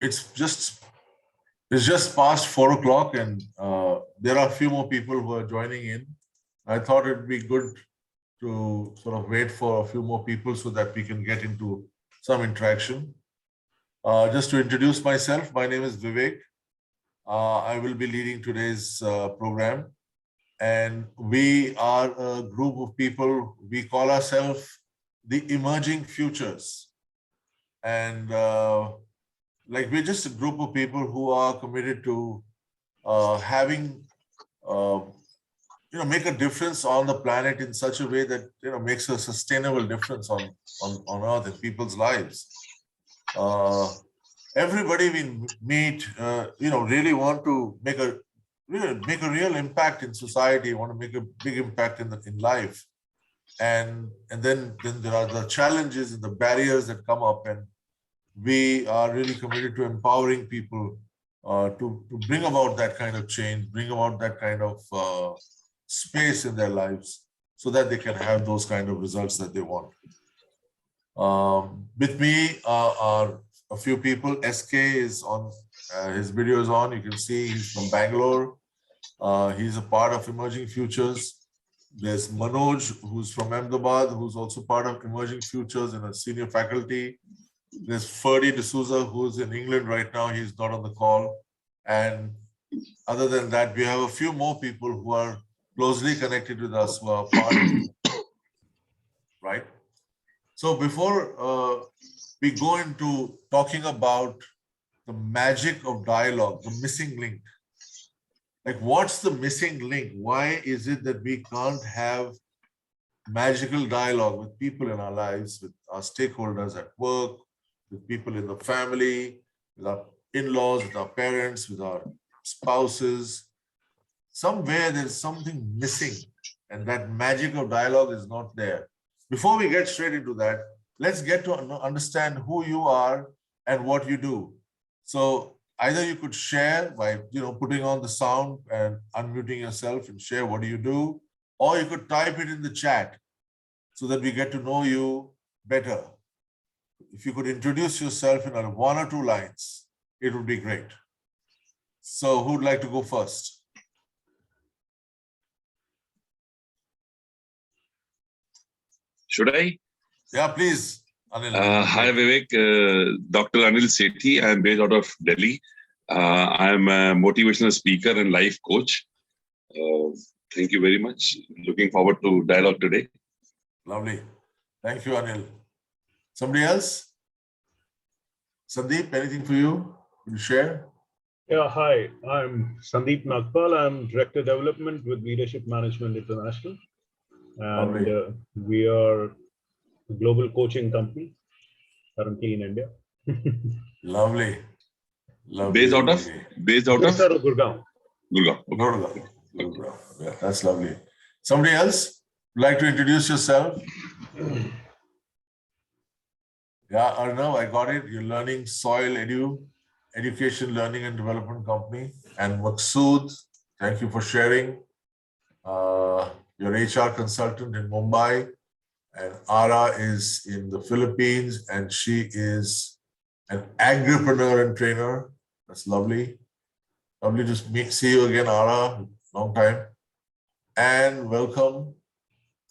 it's just past 4 o'clock, and there are a few more people who are joining in. I thought it'd be good to sort of wait for a few more people so that we can get into some interaction. Just to introduce myself, my name is Vivek. I will be leading today's program. And we are a group of people, we call ourselves the Emerging Futures. And we're just a group of people who are committed to having, make a difference on the planet in such a way that, makes a sustainable difference on Earth in people's lives. Everybody we meet, really want to make a real impact in society, want to make a big impact in life. And then there are the challenges and the barriers that come up, and we are really committed to empowering people to bring about that kind of change, bring about that kind of space in their lives so that they can have those kind of results that they want. With me are a few people. SK is on, his video is on. You can see he's from Bangalore. He's a part of Emerging Futures. There's Manoj, who's from Ahmedabad, who's also part of Emerging Futures and a senior faculty. There's Ferdy D'Souza, who's in England right now. He's not on the call. And other than that, we have a few more people who are closely connected with us, who are part of it, right? So before we go into talking about the magic of dialogue, the missing link, like what's the missing link? Why is it that we can't have magical dialogue with people in our lives, with our stakeholders at work, with people in the family, with our in-laws, with our parents, with our spouses? Somewhere there's something missing, and that magic of dialogue is not there. Before we get straight into that, let's get to understand who you are and what you do. So either you could share by putting on the sound and unmuting yourself and share what do you do, or you could type it in the chat so that we get to know you better. If you could introduce yourself in 1 or 2 lines, it would be great. So who'd like to go first? Should I? Yeah, please. Anil. Hi, Vivek. Dr. Anil Sethi. I'm based out of Delhi. I'm a motivational speaker and life coach. Thank you very much. Looking forward to dialogue today. Lovely. Thank you, Anil. Somebody else? Sandeep, anything for you? Will you share? Yeah, hi. I'm Sandeep Nagpal. I'm Director Development with Leadership Management International. And we are a global coaching company currently in India. Lovely. Based out of Gurgaon. Gurgaon. Yeah, that's lovely. Somebody else would like to introduce yourself? Yeah, Arnav, I got it. You're learning Soil Education, Learning and Development Company. And Maqsood, thank you for sharing. Your HR consultant in Mumbai, and Ara is in the Philippines, and she is an agripreneur and trainer. That's lovely. Lovely to see you again, Ara. Long time. And welcome,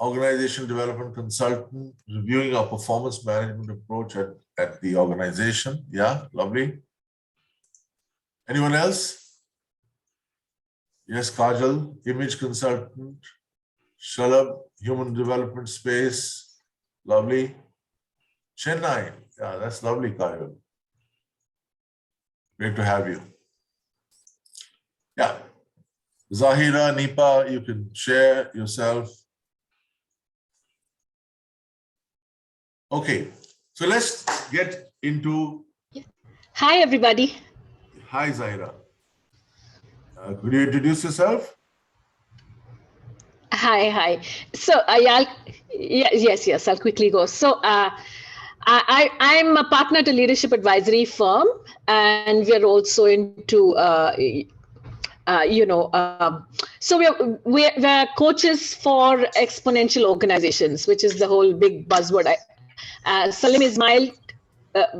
organization development consultant, reviewing our performance management approach at the organization. Yeah, lovely. Anyone else? Yes, Kajal, image consultant. Shalab, human development space. Lovely. Chennai. Yeah, that's lovely, Kajal. Great to have you. Yeah. Zahira, Nipa, you can share yourself. Okay, so let's get into... Hi, everybody. Hi, Zahira. Could you introduce yourself? Hi. So, yes, I'll quickly go. So, I'm a partner to leadership advisory firm, and we're also into, so we're coaches for exponential organizations, which is the whole big buzzword. Salim Ismail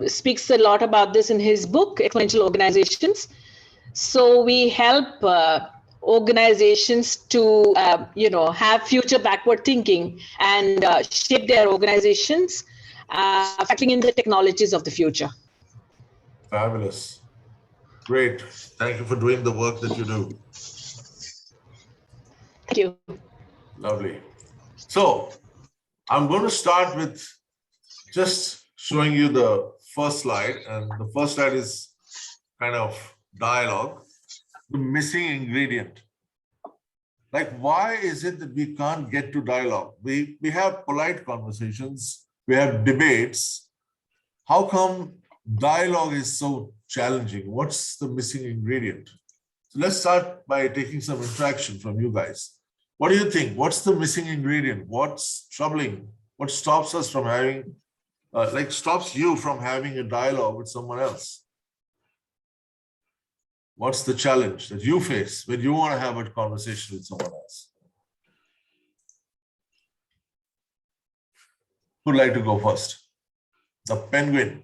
speaks a lot about this in his book, Exponential Organizations. So we help organizations to, have future backward thinking and shape their organizations, factoring in the technologies of the future. Fabulous. Great. Thank you for doing the work that you do. Thank you. Lovely. So I'm going to start with just showing you the first slide. And the first slide is kind of dialogue, the missing ingredient. Like, why is it that we can't get to dialogue? We have polite conversations, we have debates. How come dialogue is so challenging? What's the missing ingredient? So let's start by taking some interaction from you guys. What do you think? What's the missing ingredient? What's troubling? What stops us from having, stops you from having a dialogue with someone else? What's the challenge that you face when you want to have a conversation with someone else? Who'd like to go first? The penguin.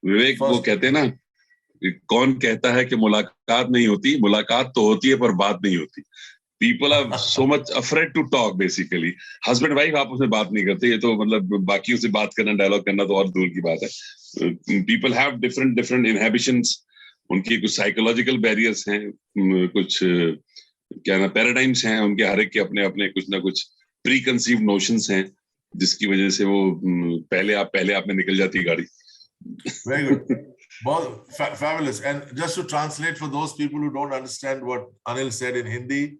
विवेक, वो कहते हैं ना, कौन कहता है कि मुलाकात नहीं होती? मुलाकात तो होती है पर बात नहीं होती. People are so much afraid to talk. Basically, husband wife आपस में बात नहीं करते. ये तो मतलब बाकियों से बात करना, dialogue करना तो और दूर की बात है. People have different inhibitions. उनकी कुछ साइकोलॉजिकल बैरियर्स हैं, कुछ क्या ना पैराडाइम्स हैं, उनके हर एक के अपने अपने कुछ ना कुछ प्री कंसीव्ड नोशंस हैं, जिसकी वजह से वो पहले आप में निकल जाती गाड़ी. Very good. Well, fabulous. And just to translate for those people who don't understand what Anil said in Hindi,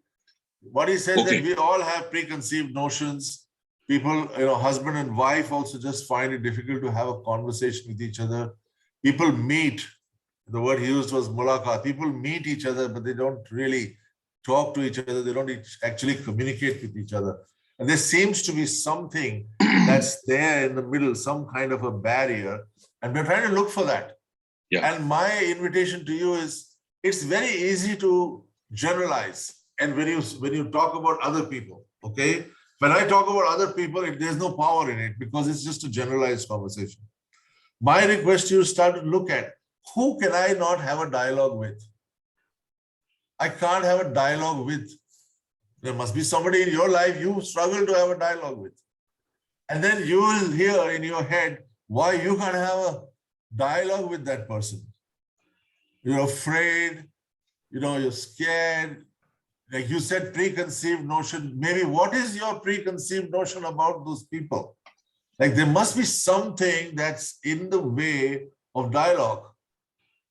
what he said that we all have preconceived notions. People, husband and wife also just find it difficult to have a conversation with each other. People meet. The word he used was mulaqat. People meet each other, but they don't really talk to each other. They don't actually communicate with each other. And there seems to be something that's there in the middle, some kind of a barrier. And we're trying to look for that. Yeah. And my invitation to you is, it's very easy to generalize. And when you talk about other people, okay? When I talk about other people, there's no power in it because it's just a generalized conversation. My request to you is start to look at, who can I not have a dialogue with? I can't have a dialogue with. There must be somebody in your life you struggle to have a dialogue with. And then you will hear in your head why you can't have a dialogue with that person. You're afraid, you're scared. Like you said, preconceived notion. Maybe what is your preconceived notion about those people? Like there must be something that's in the way of dialogue.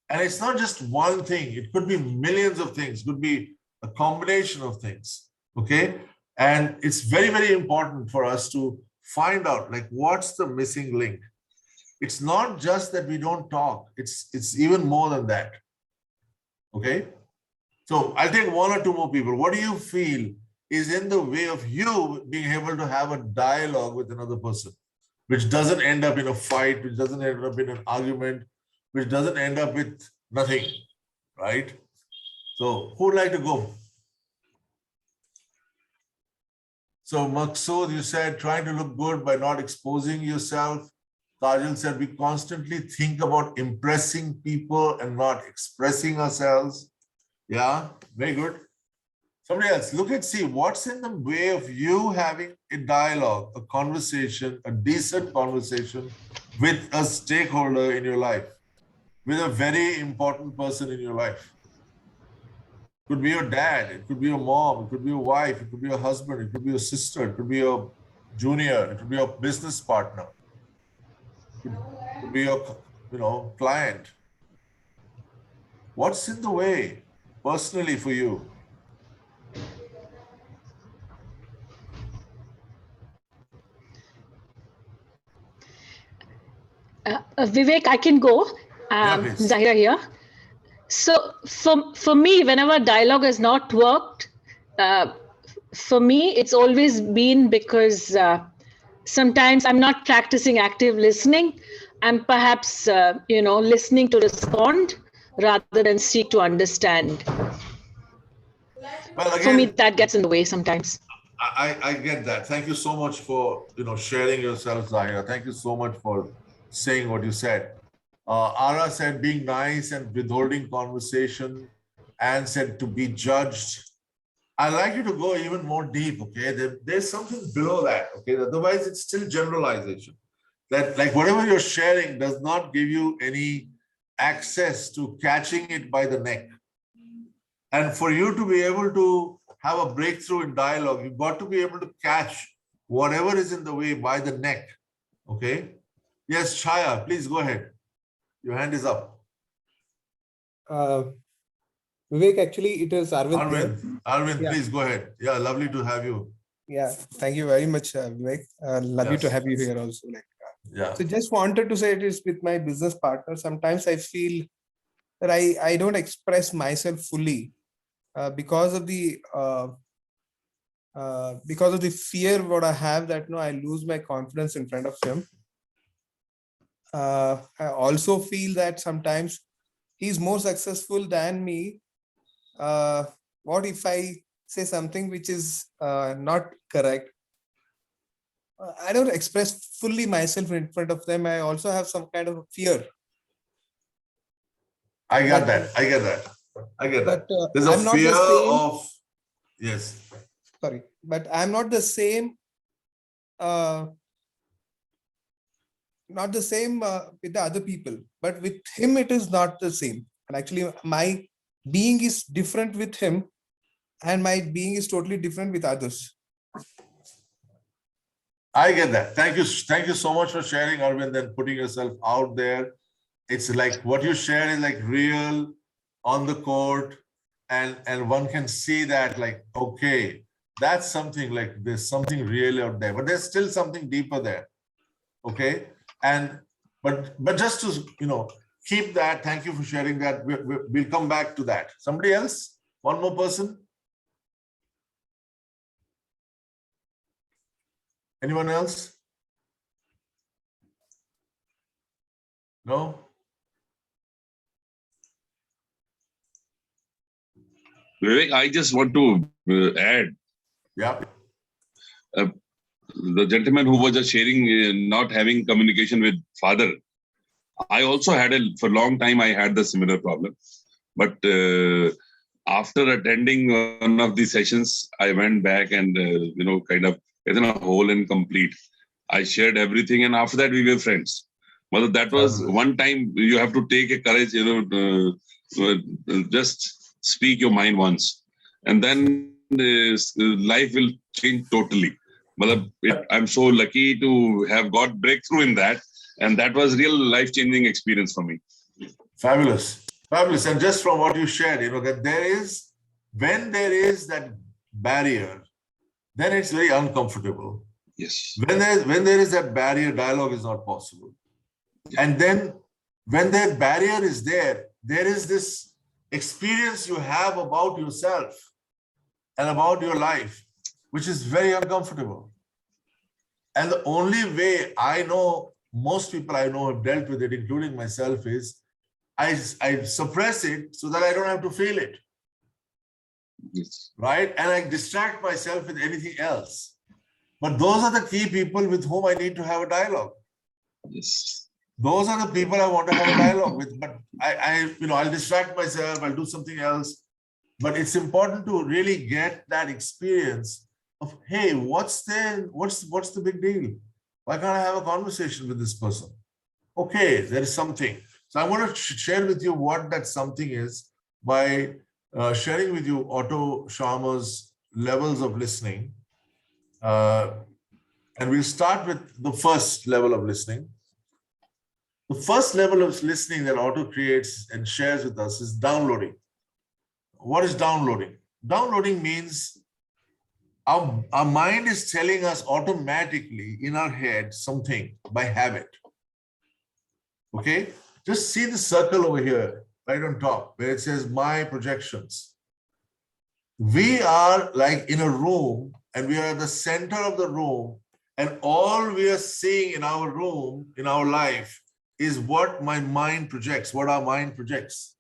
And it's not just one thing. It could be millions of things. It could be a combination of things. Okay. And it's very, very important for us to find out like what's the missing link. It's not just that we don't talk. It's even more than that. Okay. So I'll take one or two more people. What do you feel is in the way of you being able to have a dialogue with another person, which doesn't end up in a fight, which doesn't end up in an argument, which doesn't end up with nothing, right? So who would like to go? So Maqsood, you said trying to look good by not exposing yourself. Kajal said we constantly think about impressing people and not expressing ourselves. Yeah, very good. Somebody else, look and see what's in the way of you having a dialogue, a conversation, a decent conversation with a stakeholder in your life, with a very important person in your life. It could be your dad, it could be your mom, it could be your wife, it could be your husband, it could be your sister, it could be your junior, it could be your business partner, it could be your client. What's in the way personally for you? Vivek, I can go. Zahira here. So for me, whenever dialogue has not worked, for me, it's always been because sometimes I'm not practicing active listening. I'm perhaps, listening to respond rather than seek to understand. Well, again, for me, that gets in the way sometimes. I get that. Thank you so much for sharing yourself, Zahira. Thank you so much for saying what you said. Ara said being nice and withholding conversation, and said to be judged. I'd like you to go even more deep, okay? There's something below that, okay? Otherwise, it's still generalization. That like whatever you're sharing does not give you any access to catching it by the neck. And for you to be able to have a breakthrough in dialogue, you've got to be able to catch whatever is in the way by the neck, okay? Yes, Chaya, please go ahead. Your hand is up. Vivek, actually, it is Arvind here. Arvind, Yeah. please go ahead. Yeah, lovely to have you. Yeah, thank you very much, Vivek. Lovely to Yes. have you here also. Yeah. So just wanted to say it is with my business partner. Sometimes I feel that I don't express myself fully because of the fear what I have that I lose my confidence in front of him. I also feel that sometimes he's more successful than me. What if I say something which is not correct? I don't express fully myself in front of them. I also have some kind of fear. I get that. I get that. I get that. But There's I'm a not fear the same. of, yes. Sorry, but I'm not the same. Not the same with the other people, but with him it is not the same. And actually, my being is different with him, and my being is totally different with others. I get that. Thank you. Thank you so much for sharing, Arvind, and putting yourself out there. It's like what you share is like real on the court, and one can see that like, okay, that's something like there's something real out there, but there's still something deeper there. Okay. And but just to keep that, thank you for sharing that. We'll come back to that. Somebody else? One more person? Anyone else? No? Vivek, I just want to add. Yeah. The gentleman who was just sharing not having communication with father. I also had for a long time, I had the similar problem. But after attending one of these sessions, I went back and, kind of in a whole and complete. I shared everything. And after that, we were friends. Well, that was one time you have to take a courage, just speak your mind once. And then life will change totally. I'm so lucky to have got breakthrough in that. And that was real life-changing experience for me. Fabulous. Fabulous. And just from what you shared, that when there is that barrier, then it's very uncomfortable. Yes. When there is that barrier, dialogue is not possible. And then when that barrier is there is this experience you have about yourself and about your life, which is very uncomfortable. And the only way I know, most people I know have dealt with it, including myself, is I suppress it so that I don't have to feel it. Yes. Right? And I distract myself with anything else. But those are the key people with whom I need to have a dialogue. Yes. Those are the people I want to have a dialogue with. But I'll distract myself, I'll do something else. But it's important to really get that experience of, hey, what's the big deal? Why can't I have a conversation with this person? Okay, there is something. So I want to share with you what that something is by sharing with you Otto Scharmer's levels of listening. And we'll start with the first level of listening. The first level of listening that Otto creates and shares with us is downloading. What is downloading? Downloading means our mind is telling us automatically in our head something by habit. Okay? Just see the circle over here, right on top, where it says my projections. We are like in a room and we are at the center of the room, and all we are seeing in our room, in our life, is what my mind projects, what our mind projects.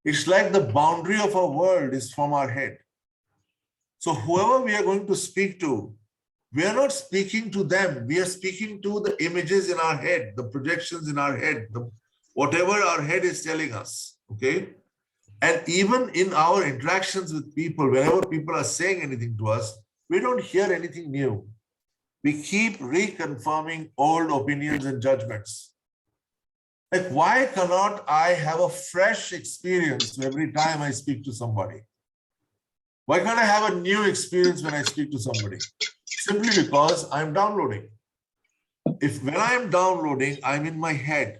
It's like the boundary of our world is from our head. So whoever we are going to speak to, We are not speaking to them. We are speaking to the images in our head, the projections in our head, whatever our head is telling us. Okay. And even in our interactions with people, whenever people are saying anything to us, we don't hear anything new. We keep reconfirming old opinions and judgments. Like, why cannot I have a fresh experience every time I speak to somebody? Why can't I have a new experience when I speak to somebody? Simply because I'm downloading. When I'm downloading, I'm in my head.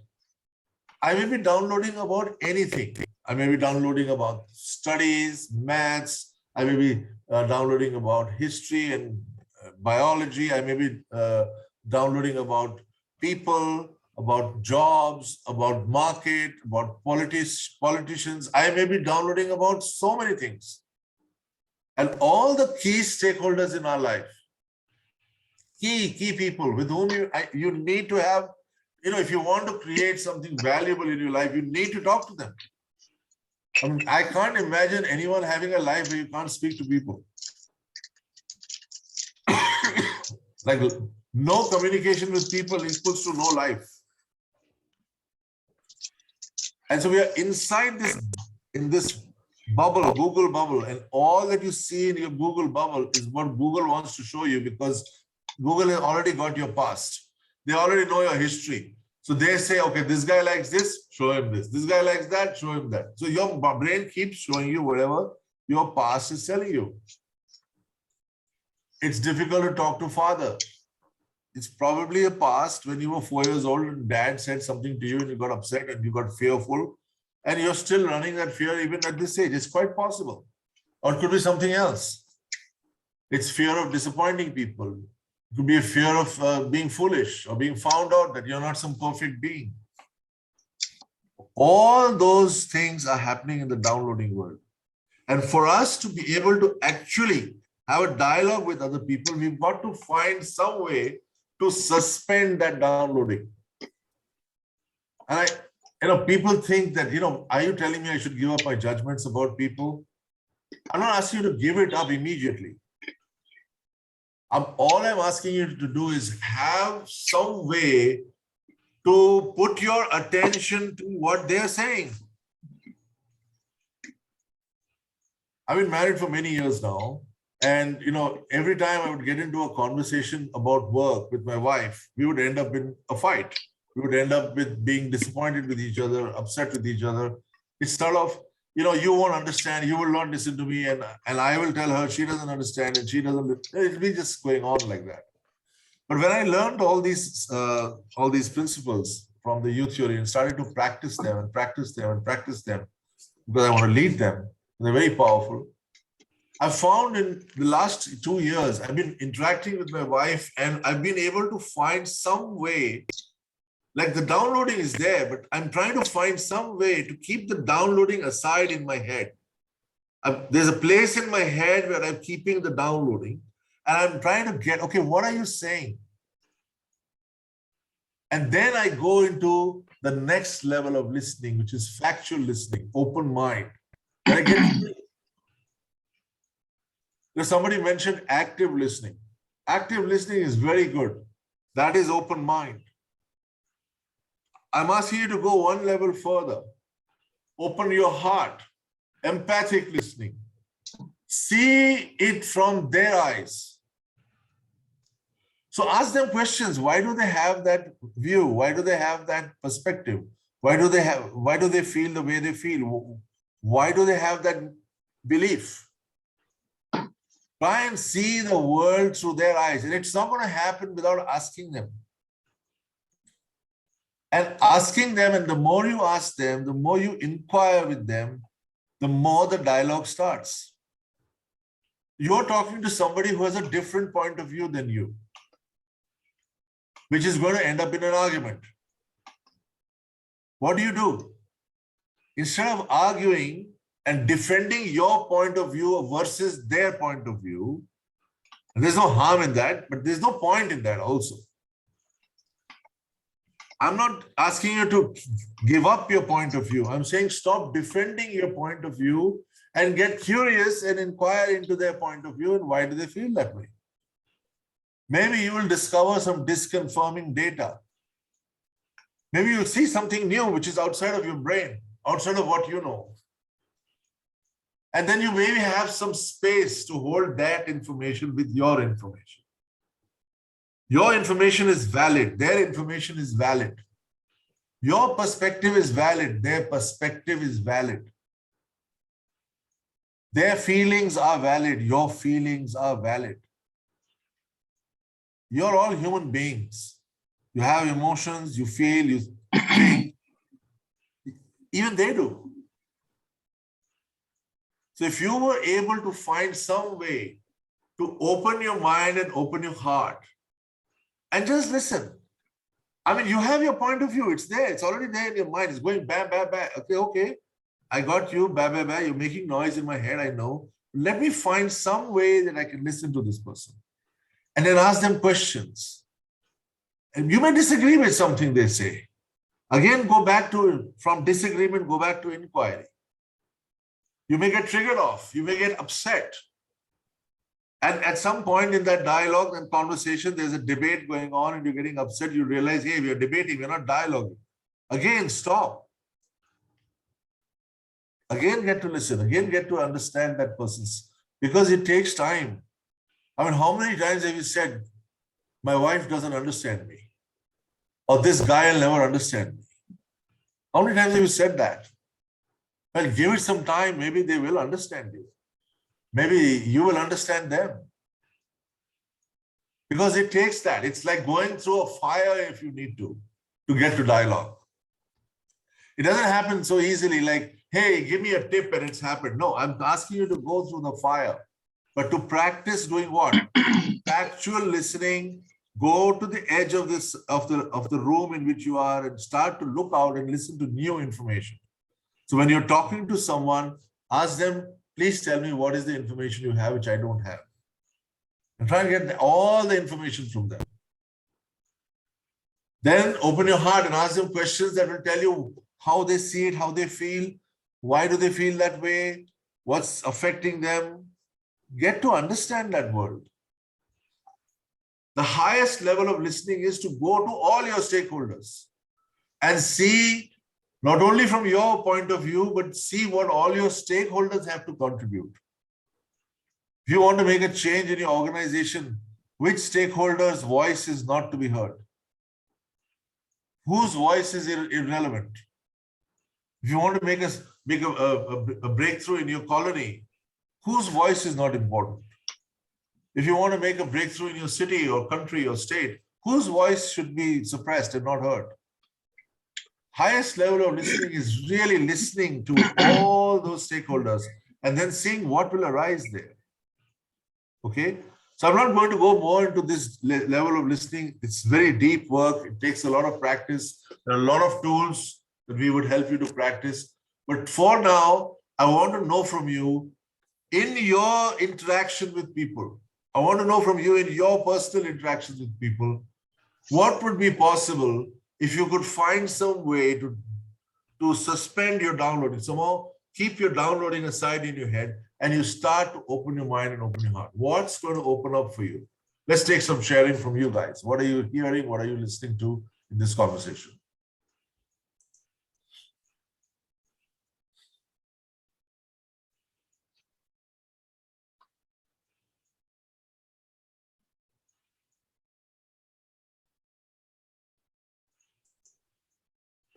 I may be downloading about anything. I may be downloading about studies, maths. I may be downloading about history and biology. I may be downloading about people, about jobs, about market, about politicians. I may be downloading about so many things. And all the key stakeholders in our life, key people with whom you need to have, if you want to create something valuable in your life, you need to talk to them. I mean, I can't imagine anyone having a life where you can't speak to people. Like, no communication with people equals to no life. And so we are inside in this bubble, Google bubble, and all that you see in your Google bubble is what Google wants to show you, because Google has already got your past. They already know your history. So they say, okay, this guy likes this, show him this. This guy likes that, show him that. So your brain keeps showing you whatever your past is telling you. It's difficult to talk to father. It's probably a past when you were 4 years old and dad said something to you and you got upset and you got fearful, and you're still running that fear even at this age. It's quite possible. Or it could be something else. It's fear of disappointing people. It could be a fear of being foolish or being found out that you're not some perfect being. All those things are happening in the downloading world. And for us to be able to actually have a dialogue with other people, we've got to find some way to suspend that downloading. And people think that, are you telling me I should give up my judgments about people? I'm not asking you to give it up immediately. All I'm asking you to do is have some way to put your attention to what they're saying. I've been married for many years now. And, every time I would get into a conversation about work with my wife, we would end up in a fight. We would end up with being disappointed with each other, upset with each other. It's sort of, you won't understand, you will not listen to me, and I will tell her she doesn't understand and she doesn't. It'll be just going on like that. But when I learned all these principles from the youth theory and started to practice them and practice them and practice them, because I want to lead them, they're very powerful. I found in the last 2 years, I've been interacting with my wife and I've been able to find some way. Like, the downloading is there, but I'm trying to find some way to keep the downloading aside in my head. There's a place in my head where I'm keeping the downloading, and I'm trying to get, okay, what are you saying? And then I go into the next level of listening, which is factual listening, open mind. Somebody mentioned active listening. Active listening is very good. That is open mind. I'm asking you to go one level further. Open your heart. Empathic listening. See it from their eyes. So ask them questions. Why do they have that view? Why do they have that perspective? Why do they feel the way they feel? Why do they have that belief? Try and see the world through their eyes. And it's not going to happen without asking them. And asking them, and the more you ask them, the more you inquire with them, the more the dialogue starts. You're talking to somebody who has a different point of view than you, which is going to end up in an argument. What do? Instead of arguing and defending your point of view versus their point of view, there's no harm in that, but there's no point in that also. I'm not asking you to give up your point of view. I'm saying stop defending your point of view and get curious and inquire into their point of view and why do they feel that way. Maybe you will discover some disconfirming data. Maybe you'll see something new which is outside of your brain, outside of what you know. And then you maybe have some space to hold that information with your information. Your information is valid. Their information is valid. Your perspective is valid. Their perspective is valid. Their feelings are valid. Your feelings are valid. You're all human beings. You have emotions, you feel, you think. Even they do. So if you were able to find some way to open your mind and open your heart and just listen. I mean, you have your point of view. It's there. It's already there in your mind. It's going bam, bam, bam. Okay. I got you. Bam, bam, bam. You're making noise in my head. I know. Let me find some way that I can listen to this person. And then ask them questions. And you may disagree with something they say. Again, go back to, from disagreement, go back to inquiry. You may get triggered off. You may get upset. And at some point in that dialogue and conversation, there's a debate going on and you're getting upset. You realize, hey, we are debating, we're not dialoguing. Again, stop. Again, get to listen. Again, get to understand that person's, because it takes time. I mean, how many times have you said, my wife doesn't understand me? Or this guy will never understand me? How many times have you said that? Well, give it some time. Maybe they will understand you. Maybe you will understand them. Because it takes that. It's like going through a fire if you need to get to dialogue. It doesn't happen so easily like, hey, give me a tip and it's happened. No, I'm asking you to go through the fire. But to practice doing what? Actual listening, go to the edge of the room in which you are and start to look out and listen to new information. So when you're talking to someone, ask them, please tell me what is the information you have which I don't have. And try and get all the information from them. Then open your heart and ask them questions that will tell you how they see it, how they feel, why do they feel that way, what's affecting them. Get to understand that world. The highest level of listening is to go to all your stakeholders and see, not only from your point of view, but see what all your stakeholders have to contribute. If you want to make a change in your organization, which stakeholder's voice is not to be heard? Whose voice is irrelevant? If you want to make a breakthrough in your colony, whose voice is not important? If you want to make a breakthrough in your city or country or state, whose voice should be suppressed and not heard? Highest level of listening is really listening to all those stakeholders and then seeing what will arise there. Okay? So I'm not going to go more into this level of listening. It's very deep work. It takes a lot of practice. There are a lot of tools that we would help you to practice. But for now, I want to know from you, in your interaction with people, I want to know from you in your personal interactions with people, what would be possible if you could find some way to suspend your downloading, somehow keep your downloading aside in your head and you start to open your mind and open your heart. What's going to open up for you? Let's take some sharing from you guys. What are you hearing? What are you listening to in this conversation?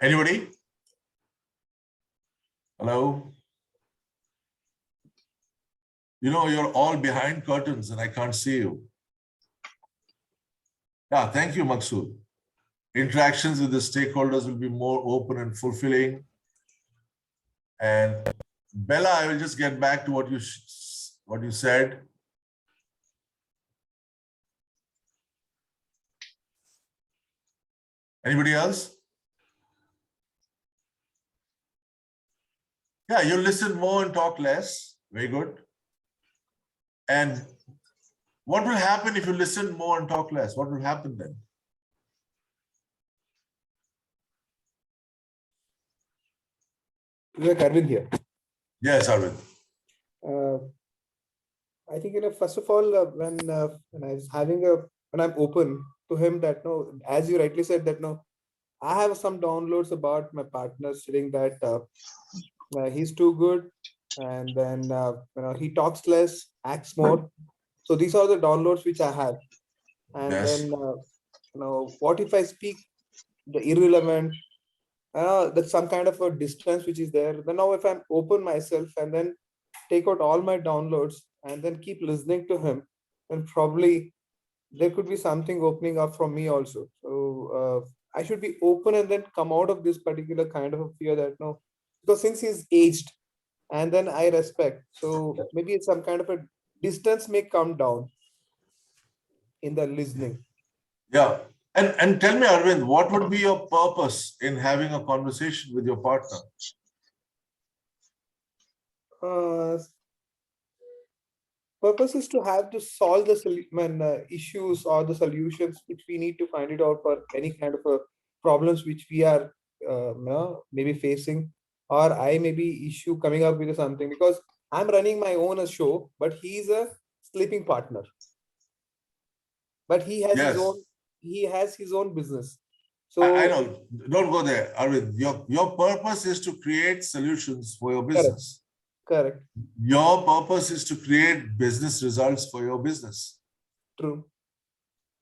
Anybody? Hello? You know, you're all behind curtains and I can't see you. Yeah, thank you, Maksud. Interactions with the stakeholders will be more open and fulfilling. And Bella, I will just get back to what you said. Anybody else? Yeah, you listen more and talk less. Very good. And what will happen if you listen more and talk less? What will happen then? Vivek, Arvind here. Yes, Arvind. I think, first of all, when I was having a when I'm open to him that no, as you rightly said that no, I have some downloads about my partner stating that he's too good, and then he talks less, acts more. So these are the downloads which I have. And Yes. then what if I speak the irrelevant? That's some kind of a distance which is there. Then now if I'm open myself and then take out all my downloads and then keep listening to him, then probably there could be something opening up from me also. So I should be open and then come out of this particular kind of a fear that no, because since he's aged and then I respect, so maybe it's some kind of a distance may come down in the listening. Yeah. And tell me, Arvind, what would be your purpose in having a conversation with your partner? Purpose is to have to solve the issues or the solutions which we need to find it out for any kind of a problems which we are maybe facing, or I may be issue coming up with something, because I'm running my own show, but he's a sleeping partner, but he has Yes. his own business. I So know. Don't go there, Arvind. Your purpose is to create solutions for your correct, business. correct, Your purpose is to create business results for your business. true,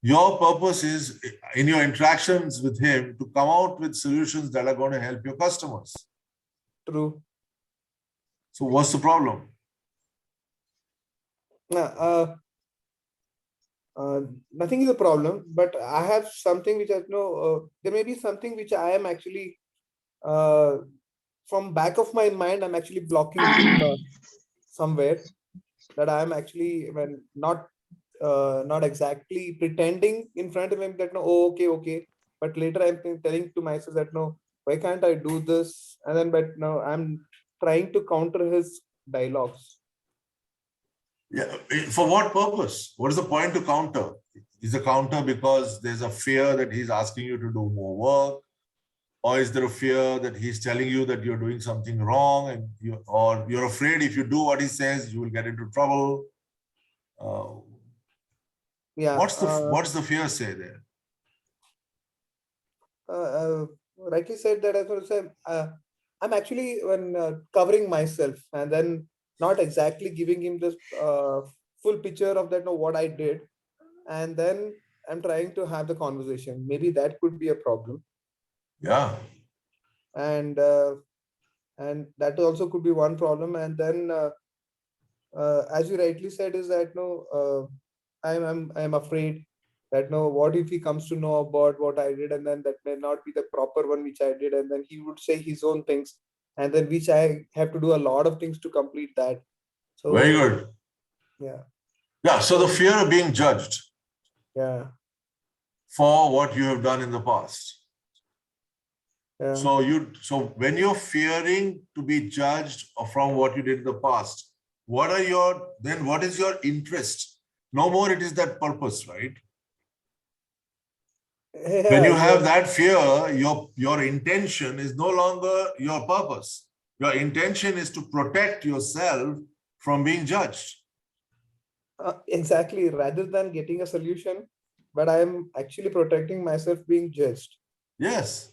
Your purpose is, in your interactions with him, to come out with solutions that are going to help your customers. true. So what's the problem? Nothing is a problem, but I have something which I know there may be something which I am actually from back of my mind, I'm actually blocking him somewhere, that I am actually when not exactly pretending in front of him that no, oh, okay, but later I'm telling to myself that no, why can't I do this? And then but no, I'm trying to counter his dialogues. Yeah. For what purpose? What is the point to counter? Is the counter because there's a fear that he's asking you to do more work? Or is there a fear that he's telling you that you're doing something wrong, and you're afraid if you do what he says, you will get into trouble? Yeah. What's the fear say there? Rightly said that as well as I'm actually when covering myself and then not exactly giving him this full picture of that, no, what I did, and then I'm trying to have the conversation. Maybe that could be a problem. Yeah. And that also could be one problem. And then as you rightly said is that no, I'm afraid that no, what if he comes to know about what I did, and then that may not be the proper one which I did, and then he would say his own things, and then which I have to do a lot of things to complete that. So Very good. yeah. Yeah. So the fear of being judged Yeah. for what you have done in the past. Yeah. So when you're fearing to be judged from what you did in the past, what is your interest? No more it is that purpose, right? When you have that fear, your intention is no longer your purpose. Your intention is to protect yourself from being judged. Exactly. Rather than getting a solution, but I'm actually protecting myself being judged. Yes.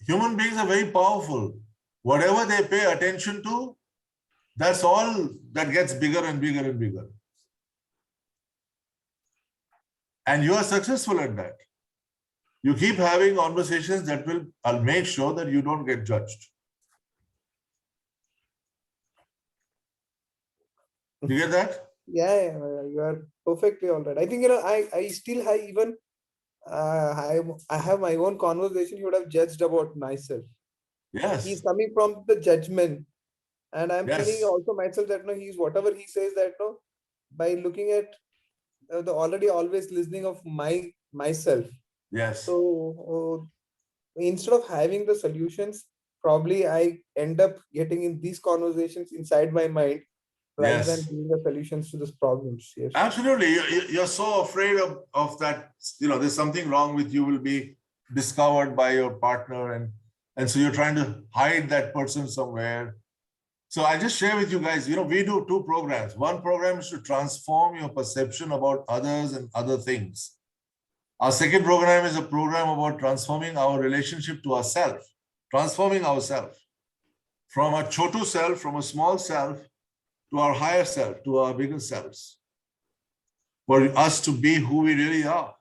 Human beings are very powerful. Whatever they pay attention to, that's all that gets bigger and bigger and bigger. And you are successful at that. You keep having conversations that I'll make sure that you don't get judged. You get that? Yeah, you are perfectly all right. I think, I still have even, I have my own conversation he would have judged about myself. Yes. He's coming from the judgment. And I'm Yes. feeling also myself that no, he's whatever he says that no, by looking at the already always listening of myself. Yes. So instead of having the solutions, probably I end up getting in these conversations inside my mind rather than giving the solutions to these problems. Yes. Absolutely. You're so afraid of that, there's something wrong with you will be discovered by your partner. And so you're trying to hide that person somewhere. So I just share with you guys, we do 2 programs. One program is to transform your perception about others and other things. Our second program is a program about transforming our relationship to ourselves, transforming ourselves from a chotu self, from a small self, to our higher self, to our bigger selves, for us to be who we really are.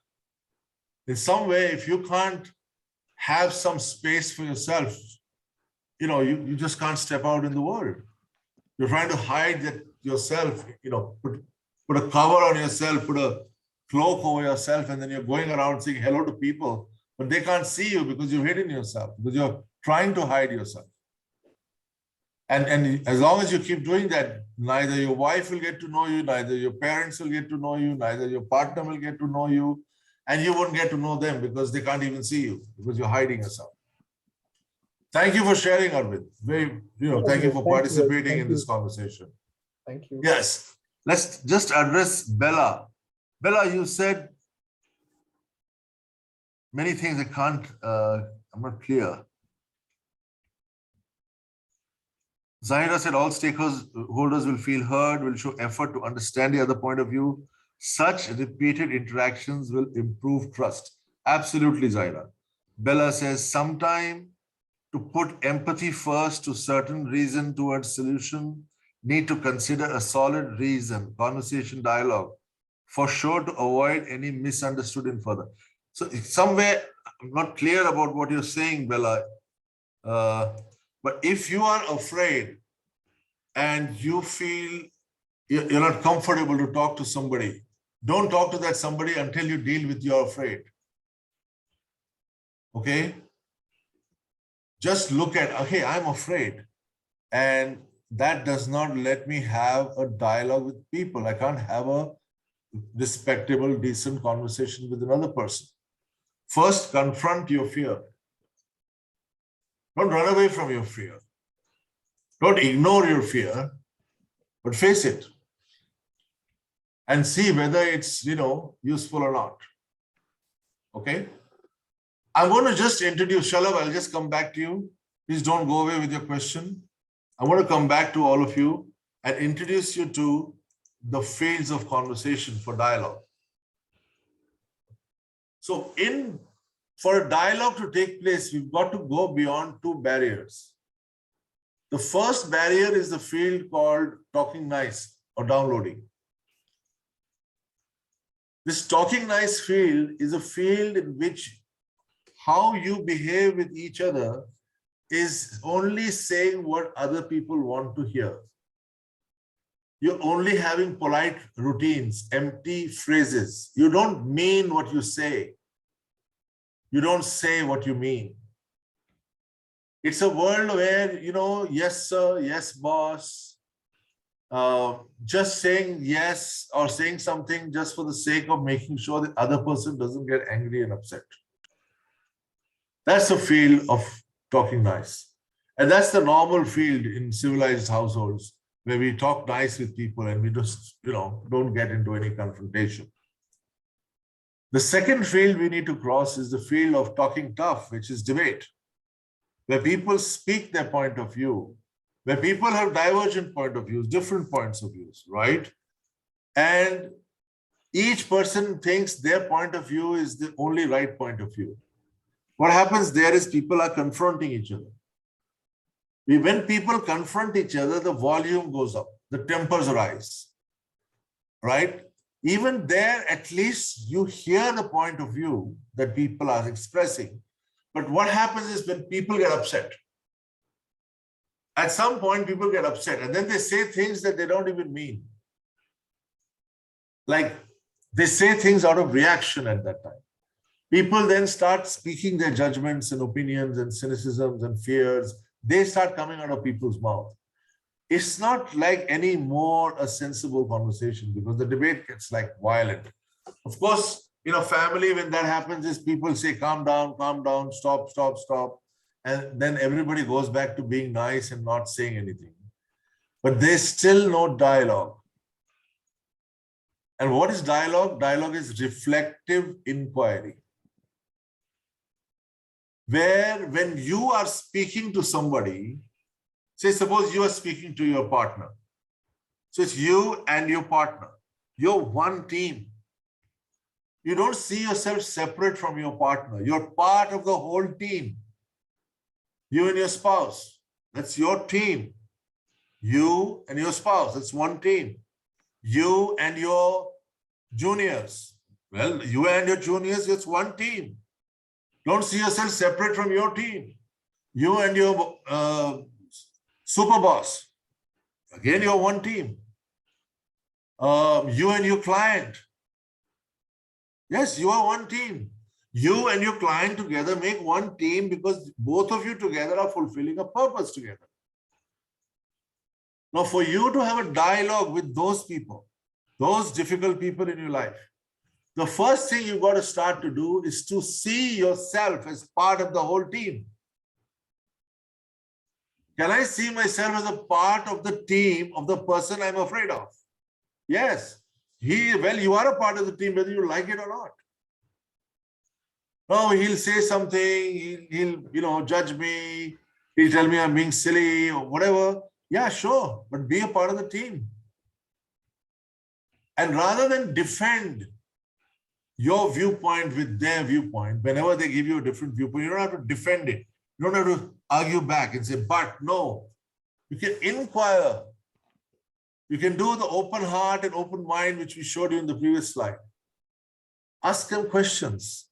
In some way, if you can't have some space for yourself, you just can't step out in the world. You're trying to hide that yourself, put a cover on yourself, put a cloak over yourself, and then you're going around saying hello to people, but they can't see you because you've hidden yourself, because you're trying to hide yourself. And as long as you keep doing that, neither your wife will get to know you, neither your parents will get to know you, neither your partner will get to know you, and you won't get to know them because they can't even see you because you're hiding yourself. Thank you for sharing, Arvind. Thank you for participating in this conversation. Thank you. Yes, let's just address Bella. Bella, you said many things I'm not clear. Zahira said all stakeholders will feel heard, will show effort to understand the other point of view. Such repeated interactions will improve trust. Absolutely, Zahira. Bella says sometime to put empathy first to certain reason towards solution, need to consider a solid reason, conversation, dialogue, for sure to avoid any misunderstood in further. So somewhere, I'm not clear about what you're saying, Bella. But if you are afraid and you feel you're not comfortable to talk to somebody, don't talk to that somebody until you deal with you're afraid. Okay? Just look at, okay, I'm afraid. And that does not let me have a dialogue with people. I can't have a respectable, decent conversation with another person. First, confront your fear. Don't run away from your fear. Don't ignore your fear, but face it and see whether it's, useful or not. Okay? I'm going to just introduce Shalab. I'll just come back to you. Please don't go away with your question. I want to come back to all of you and introduce you to the fields of conversation for dialogue. So for a dialogue to take place, we've got to go beyond 2 barriers. The first barrier is the field called talking nice or downloading. This talking nice field is a field in which how you behave with each other is only saying what other people want to hear. You're only having polite routines, empty phrases. You don't mean what you say. You don't say what you mean. It's a world where, yes, sir, yes, boss, just saying yes or saying something just for the sake of making sure the other person doesn't get angry and upset. That's the field of talking nice. And that's the normal field in civilized households where we talk nice with people and we just, don't get into any confrontation. The second field we need to cross is the field of talking tough, which is debate, where people speak their point of view, where people have divergent point of views, different points of views, right? And each person thinks their point of view is the only right point of view. What happens there is people are confronting each other. When people confront each other, the volume goes up, the tempers rise, right? Even there, at least you hear the point of view that people are expressing. But what happens is when people get upset, at some point people get upset and then they say things that they don't even mean. Like they say things out of reaction at that time. People then start speaking their judgments and opinions and cynicisms and fears. They start coming out of people's mouth. It's not like any more a sensible conversation because the debate gets like violent. Of course, in a family, when that happens, is people say, calm down, stop, stop, stop. And then everybody goes back to being nice and not saying anything. But there's still no dialogue. And what is dialogue? Dialogue is reflective inquiry. Where when you are speaking to somebody, Say, suppose you are speaking to your partner. So it's you and your partner. You're one team. You don't see yourself separate from your partner. You're part of the whole team. You and your spouse, that's your team. You and your spouse, that's one team. You and your juniors. Well, you and your juniors, it's one team. Don't see yourself separate from your team. You and your super boss. Again, you're one team. You and your client. Yes, you are one team. You and your client together make one team because both of you together are fulfilling a purpose together. Now, for you to have a dialogue with those people, those difficult people in your life, the first thing you've got to start to do is to see yourself as part of the whole team. Can I see myself as a part of the team of the person I'm afraid of? Yes. Well, you are a part of the team, whether you like it or not. No, he'll say something, he'll judge me, he'll tell me I'm being silly or whatever. Yeah, sure, but be a part of the team. And rather than defend your viewpoint with their viewpoint, whenever they give you a different viewpoint, you don't have to defend it. You don't have to argue back and say, but no. You can inquire. You can do the open heart and open mind, which we showed you in the previous slide. Ask them questions.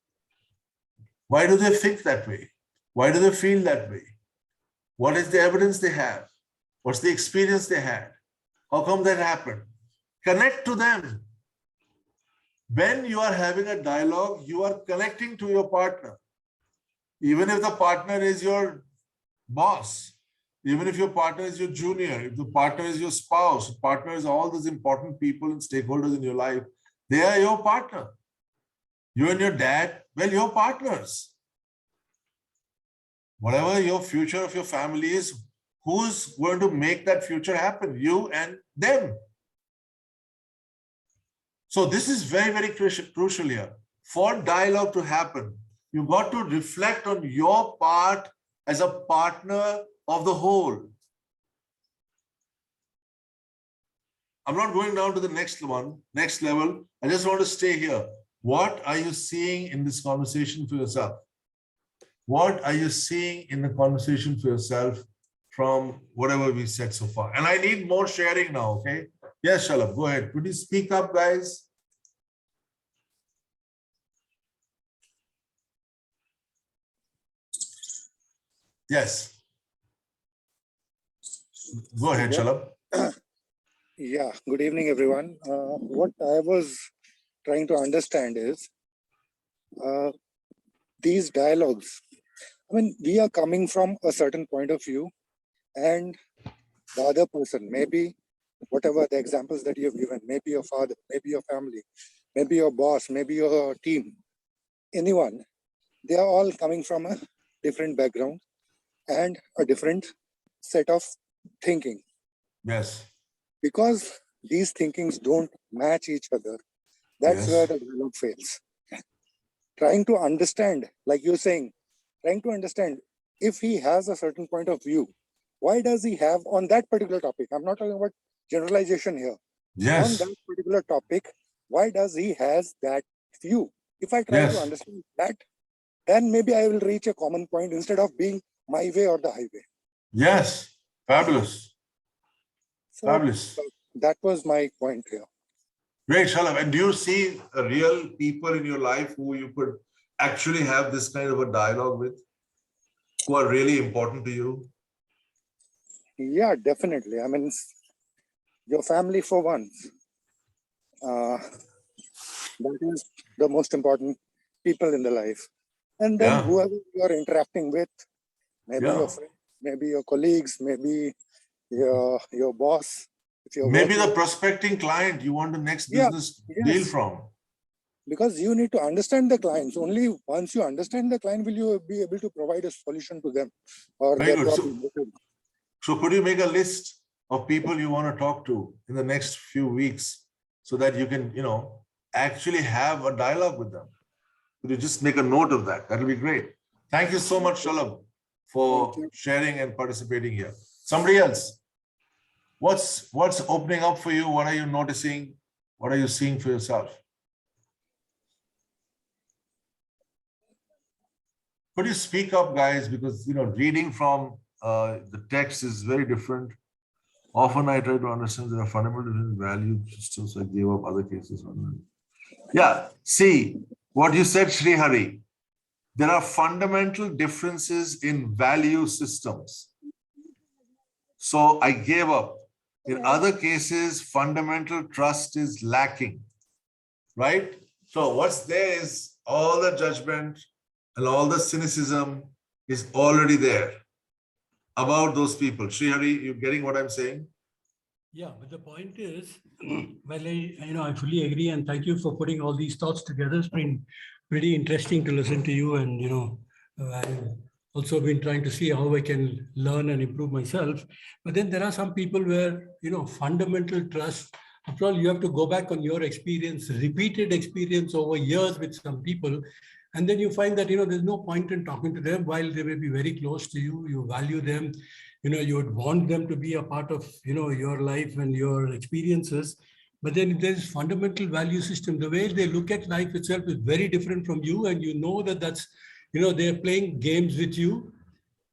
Why do they think that way? Why do they feel that way? What is the evidence they have? What's the experience they had? How come that happened? Connect to them. When you are having a dialogue, you are connecting to your partner. Even if the partner is your boss, even if your partner is your junior, if the partner is your spouse, partner is all those important people and stakeholders in your life, they are your partner. You and your dad, well, you're partners. Whatever your future of your family is, who's going to make that future happen? You and them. So this is very, very crucial here. For dialogue to happen, you've got to reflect on your part as a partner of the whole. I'm not going down to the next level. I just want to stay here. What are you seeing in this conversation for yourself? What are you seeing in the conversation for yourself from whatever we said so far? And I need more sharing now, okay? Yes, Shalabh, go ahead. Could you speak up, guys? Yes. Go ahead, Shalabh. Yeah, good evening, everyone. What I was trying to understand is these dialogues. I mean, we are coming from a certain point of view, and the other person, maybe whatever the examples that you've given, maybe your father, maybe your family, maybe your boss, maybe your team, anyone, they are all coming from a different background and a different set of thinking. Yes. Because these thinkings don't match each other, that's where the dialogue fails. Trying to understand, like you're saying, trying to understand if he has a certain point of view, why does he have on that particular topic? I'm not talking about generalization here. Yes. On that particular topic, why does he has that view? If I try to understand that, then maybe I will reach a common point instead of being my way or the highway. Yes. Fabulous. So fabulous. That was my point here. Great, Shalabh. And do you see real people in your life who you could actually have this kind of a dialogue with, who are really important to you? Yeah, definitely. I mean, your family for one. That is the most important people in the life. And then whoever you are interacting with, maybe your friends, maybe your colleagues, maybe your boss. Maybe the prospecting client you want the next business deal from. Because you need to understand the clients. Only once you understand the client will you be able to provide a solution to them or their problem. So could you make a list of people you want to talk to in the next few weeks so that you can, actually have a dialogue with them? Could you just make a note of that? That will be great. Thank you so much, Shalabh, for sharing and participating here. Somebody else. What's opening up for you? What are you noticing? What are you seeing for yourself? Could you speak up, guys? Because reading from the text is very different. Often I try to understand there are fundamental value systems. I gave up other cases on them. Yeah, see what you said, Sri Hari. There are fundamental differences in value systems. So I gave up. In other cases, fundamental trust is lacking, right? So what's there is all the judgment and all the cynicism is already there about those people. Sri Hari, you getting what I'm saying? Yeah, but the point is, well, I fully agree, and thank you for putting all these thoughts together. It's been pretty interesting to listen to you, and I've also been trying to see how I can learn and improve myself. But then there are some people where fundamental trust. After all, you have to go back on your experience, repeated experience over years with some people, and then you find that there's no point in talking to them while they may be very close to you. You value them. You would want them to be a part of, your life and your experiences. But then if there's fundamental value system, the way they look at life itself is very different from you. And that's, they're playing games with you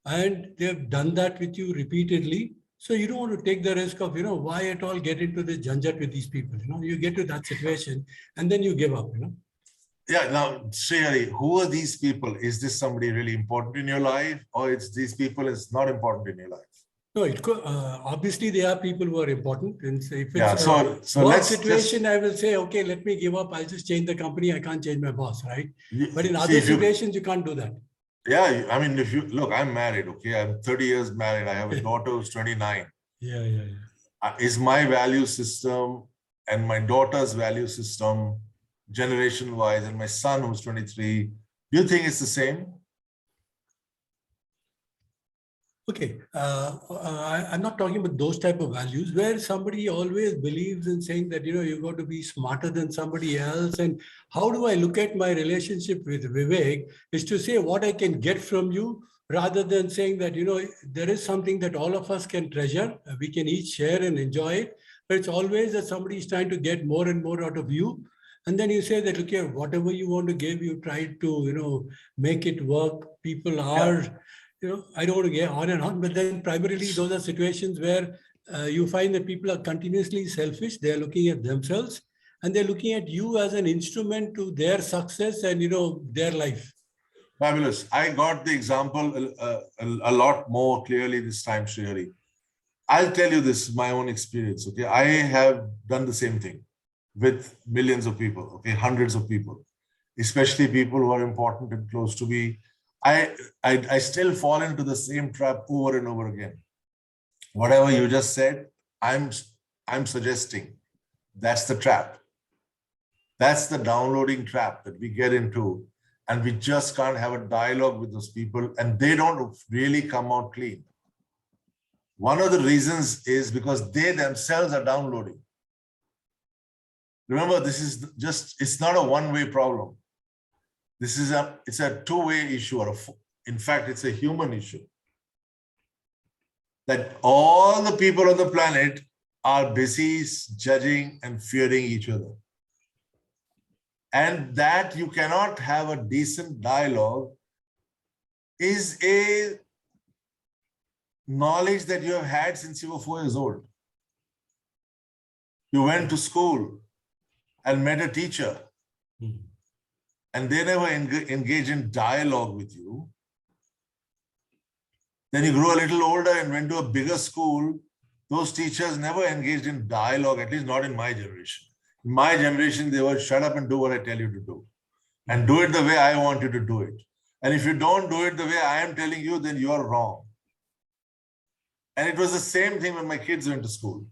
and they've done that with you repeatedly. So you don't want to take the risk of, why at all get into this janjat with these people? You get to that situation and then you give up, Yeah, now, Sri, who are these people? Is this somebody really important in your life, or these people is not important in your life? No, it could, obviously there are people who are important. And so if it's so work situation, I will say, okay, let me give up. I'll just change the company. I can't change my boss, right? But in other situations, you can't do that. Yeah, I mean, if you look, I'm married, okay? I'm 30 years married. I have a daughter who's 29. Yeah. Is my value system and my daughter's value system generation-wise, and my son who's 23, do you think it's the same? Okay, I'm not talking about those type of values where somebody always believes in saying that, you've got to be smarter than somebody else. And how do I look at my relationship with Vivek is to say what I can get from you rather than saying that, there is something that all of us can treasure. We can each share and enjoy it. But it's always that somebody is trying to get more and more out of you. And then you say that, okay, whatever you want to give, you try to, make it work. People are, I don't want to get on and on, but then primarily those are situations where you find that people are continuously selfish. They're looking at themselves and they're looking at you as an instrument to their success and, their life. Fabulous. I got the example a lot more clearly this time, Sri. I'll tell you this, my own experience, okay? I have done the same thing with millions of people, okay, hundreds of people, especially people who are important and close to me. I still fall into the same trap over and over again. Whatever you just said, I'm suggesting that's the trap. That's the downloading trap that we get into, and we just can't have a dialogue with those people, and they don't really come out clean. One of the reasons is because they themselves are downloading. Remember, this is it's not a one-way problem. It's a two-way issue, or in fact, it's a human issue. That all the people on the planet are busy judging and fearing each other. And that you cannot have a decent dialogue is a knowledge that you have had since you were 4 years old. You went to school and met a teacher, and they never engage in dialogue with you. Then you grew a little older and went to a bigger school. Those teachers never engaged in dialogue, at least not in my generation. In my generation, they were shut up and do what I tell you to do. And do it the way I want you to do it. And if you don't do it the way I am telling you, then you are wrong. And it was the same thing when my kids went to school.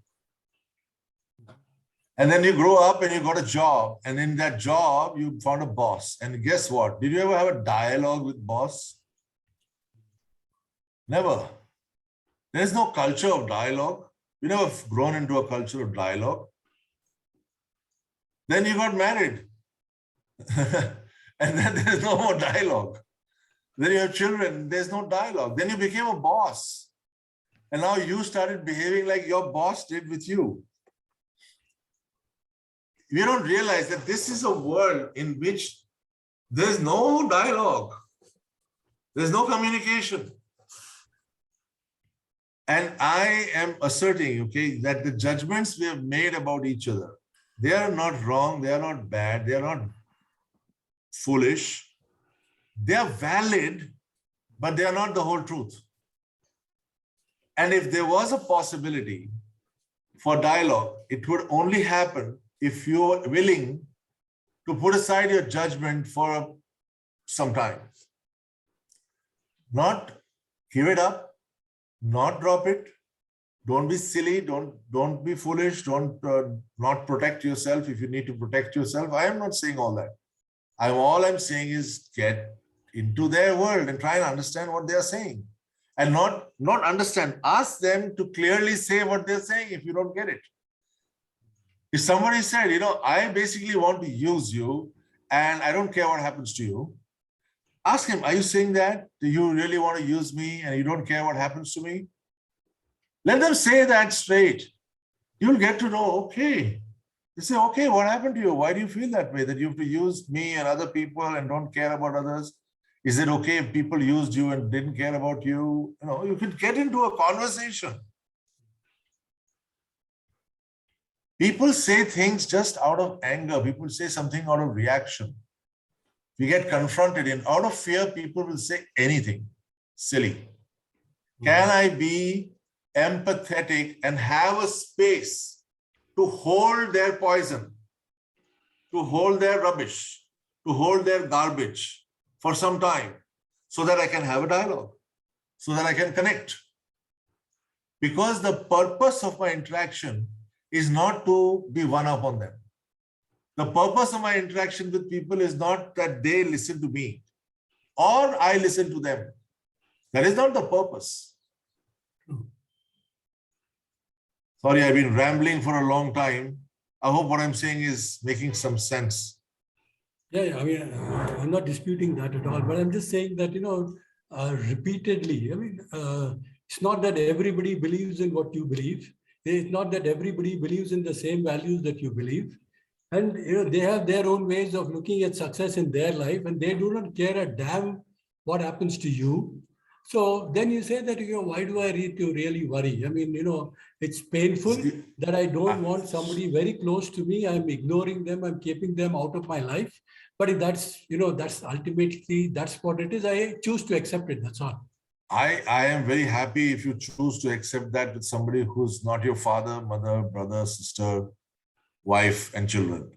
And then you grow up and you got a job. And in that job, you found a boss. And guess what? Did you ever have a dialogue with boss? Never. There is no culture of dialogue. You never grown into a culture of dialogue. Then you got married. And then there is no more dialogue. Then you have children. There's no dialogue. Then you became a boss. And now you started behaving like your boss did with you. You don't realize that this is a world in which there's no dialogue. There's no communication. And I am asserting, okay, that the judgments we have made about each other, they are not wrong, they are not bad, they are not foolish. They are valid, but they are not the whole truth. And if there was a possibility for dialogue, it would only happen if you're willing to put aside your judgment for some time. Not give it up, not drop it. Don't be silly, don't be foolish, don't not protect yourself if you need to protect yourself. I am not saying all that. All I'm saying is get into their world and try and understand what they are saying. And not understand, ask them to clearly say what they're saying if you don't get it. If somebody said, I basically want to use you and I don't care what happens to you, ask him, are you saying that? Do you really want to use me and you don't care what happens to me? Let them say that straight. You'll get to know, okay. They say, okay, what happened to you? Why do you feel that way, that you have to use me and other people and don't care about others? Is it okay if people used you and didn't care about you? You could get into a conversation. People say things just out of anger. People say something out of reaction. We get confronted out of fear, people will say anything silly. Can I be empathetic and have a space to hold their poison, to hold their rubbish, to hold their garbage for some time so that I can have a dialogue, so that I can connect? Because the purpose of my interaction is not to be one up on them. The purpose of my interaction with people is not that they listen to me or I listen to them. That is not the purpose. Sorry, I've been rambling for a long time. I hope what I'm saying is making some sense. Yeah, I mean, I'm not disputing that at all, but I'm just saying that, repeatedly, it's not that everybody believes in what you believe. It's not that everybody believes in the same values that you believe. And they have their own ways of looking at success in their life, and they do not care a damn what happens to you. So then you say that, why do I need to really worry? I mean, it's painful that I don't want somebody very close to me. I'm ignoring them. I'm keeping them out of my life. But if that's, that's ultimately, that's what it is. I choose to accept it. That's all. I am very happy if you choose to accept that with somebody who's not your father, mother, brother, sister, wife, and children.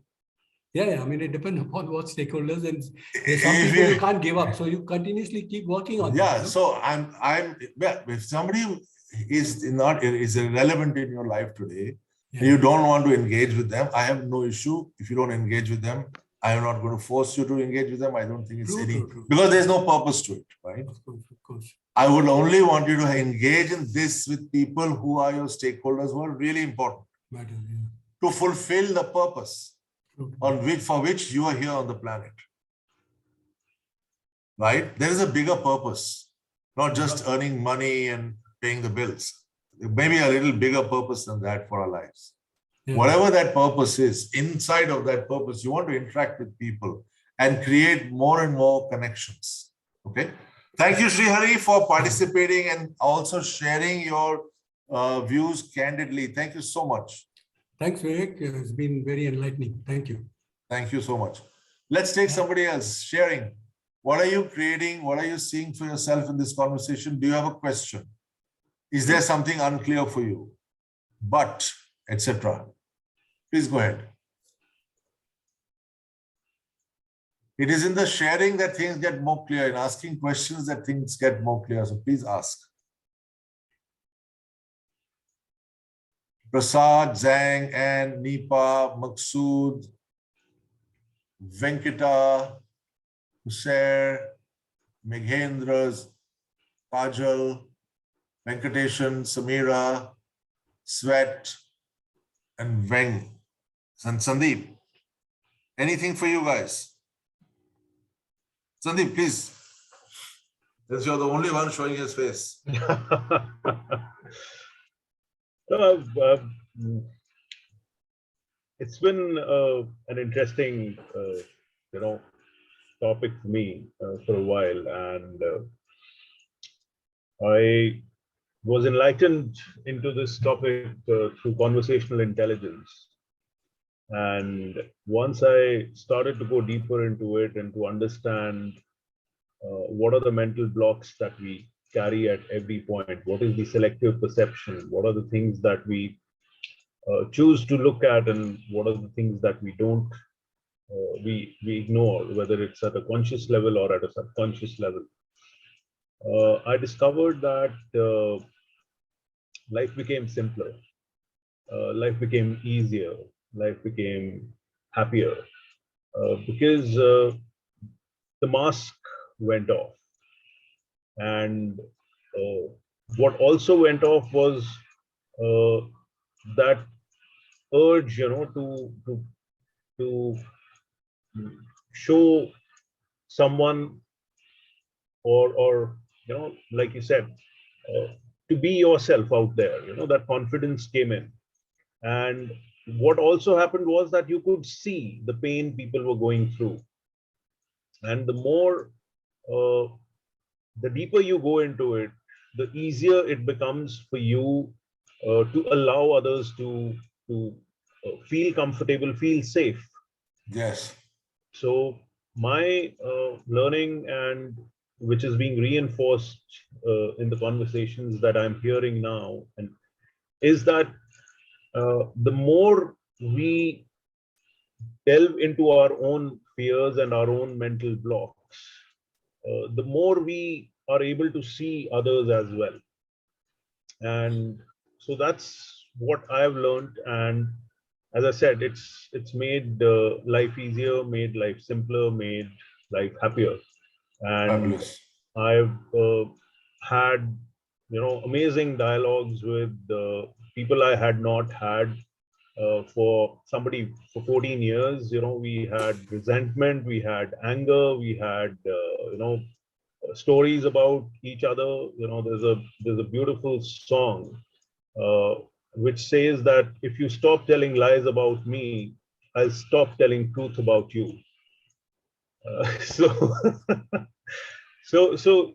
Yeah, I mean, it depends upon what stakeholders, and some people you can't give up. So you continuously keep working on that. that, so if somebody is irrelevant in your life today, and you don't want to engage with them, I have no issue. If you don't engage with them, I am not going to force you to engage with them. I don't think it's true. Because there's no purpose to it, right? Of course. I would only want you to engage in this with people who are your stakeholders, who are really important to fulfill the purpose for which you are here on the planet. Right? There is a bigger purpose, not just earning money and paying the bills. Maybe a little bigger purpose than that for our lives. Yeah. Whatever that purpose is, inside of that purpose, you want to interact with people and create more and more connections. Okay. Thank you, Sri Hari, for participating and also sharing your views candidly. Thank you so much. Thanks, Vivek. It's been very enlightening. Thank you. Thank you so much. Let's take somebody else. Sharing. What are you creating? What are you seeing for yourself in this conversation? Do you have a question? Is there something unclear for you? But, etc. Please go ahead. It is in the sharing that things get more clear, in asking questions that things get more clear. So please ask. Prasad, Zhang, Ann, Nipa, Maqsood, Venkata, Hussair, Meghendras, Kajal, Venkateshan, Samira, Sweat, and Veng, and Sandeep. Anything for you guys? Sandeep, please. Since you're the only one showing his face. No, it's been an interesting, topic for me for a while, and I was enlightened into this topic through conversational intelligence. And once I started to go deeper into it and to understand what are the mental blocks that we carry at every point, what is the selective perception, what are the things that we choose to look at, and what are the things that we don't, we ignore, whether it's at a conscious level or at a subconscious level. I discovered that life became simpler, life became easier, life became happier, because the mask went off. And what also went off was that urge, to show someone, or like you said, to be yourself out there. That confidence came in. And what also happened was that you could see the pain people were going through. And the more, the deeper you go into it, the easier it becomes for you to allow others to feel comfortable, feel safe. Yes. So my learning, and which is being reinforced in the conversations that I'm hearing now, and is that the more we delve into our own fears and our own mental blocks, the more we are able to see others as well. And so that's what I've learned. And as I said, it's made life easier, made life simpler, made life happier. And Fabulous. I've had, amazing dialogues with people I had not had for somebody for 14 years. We had resentment, we had anger, we had, stories about each other. There's a beautiful song which says that if you stop telling lies about me, I'll stop telling truth about you. So so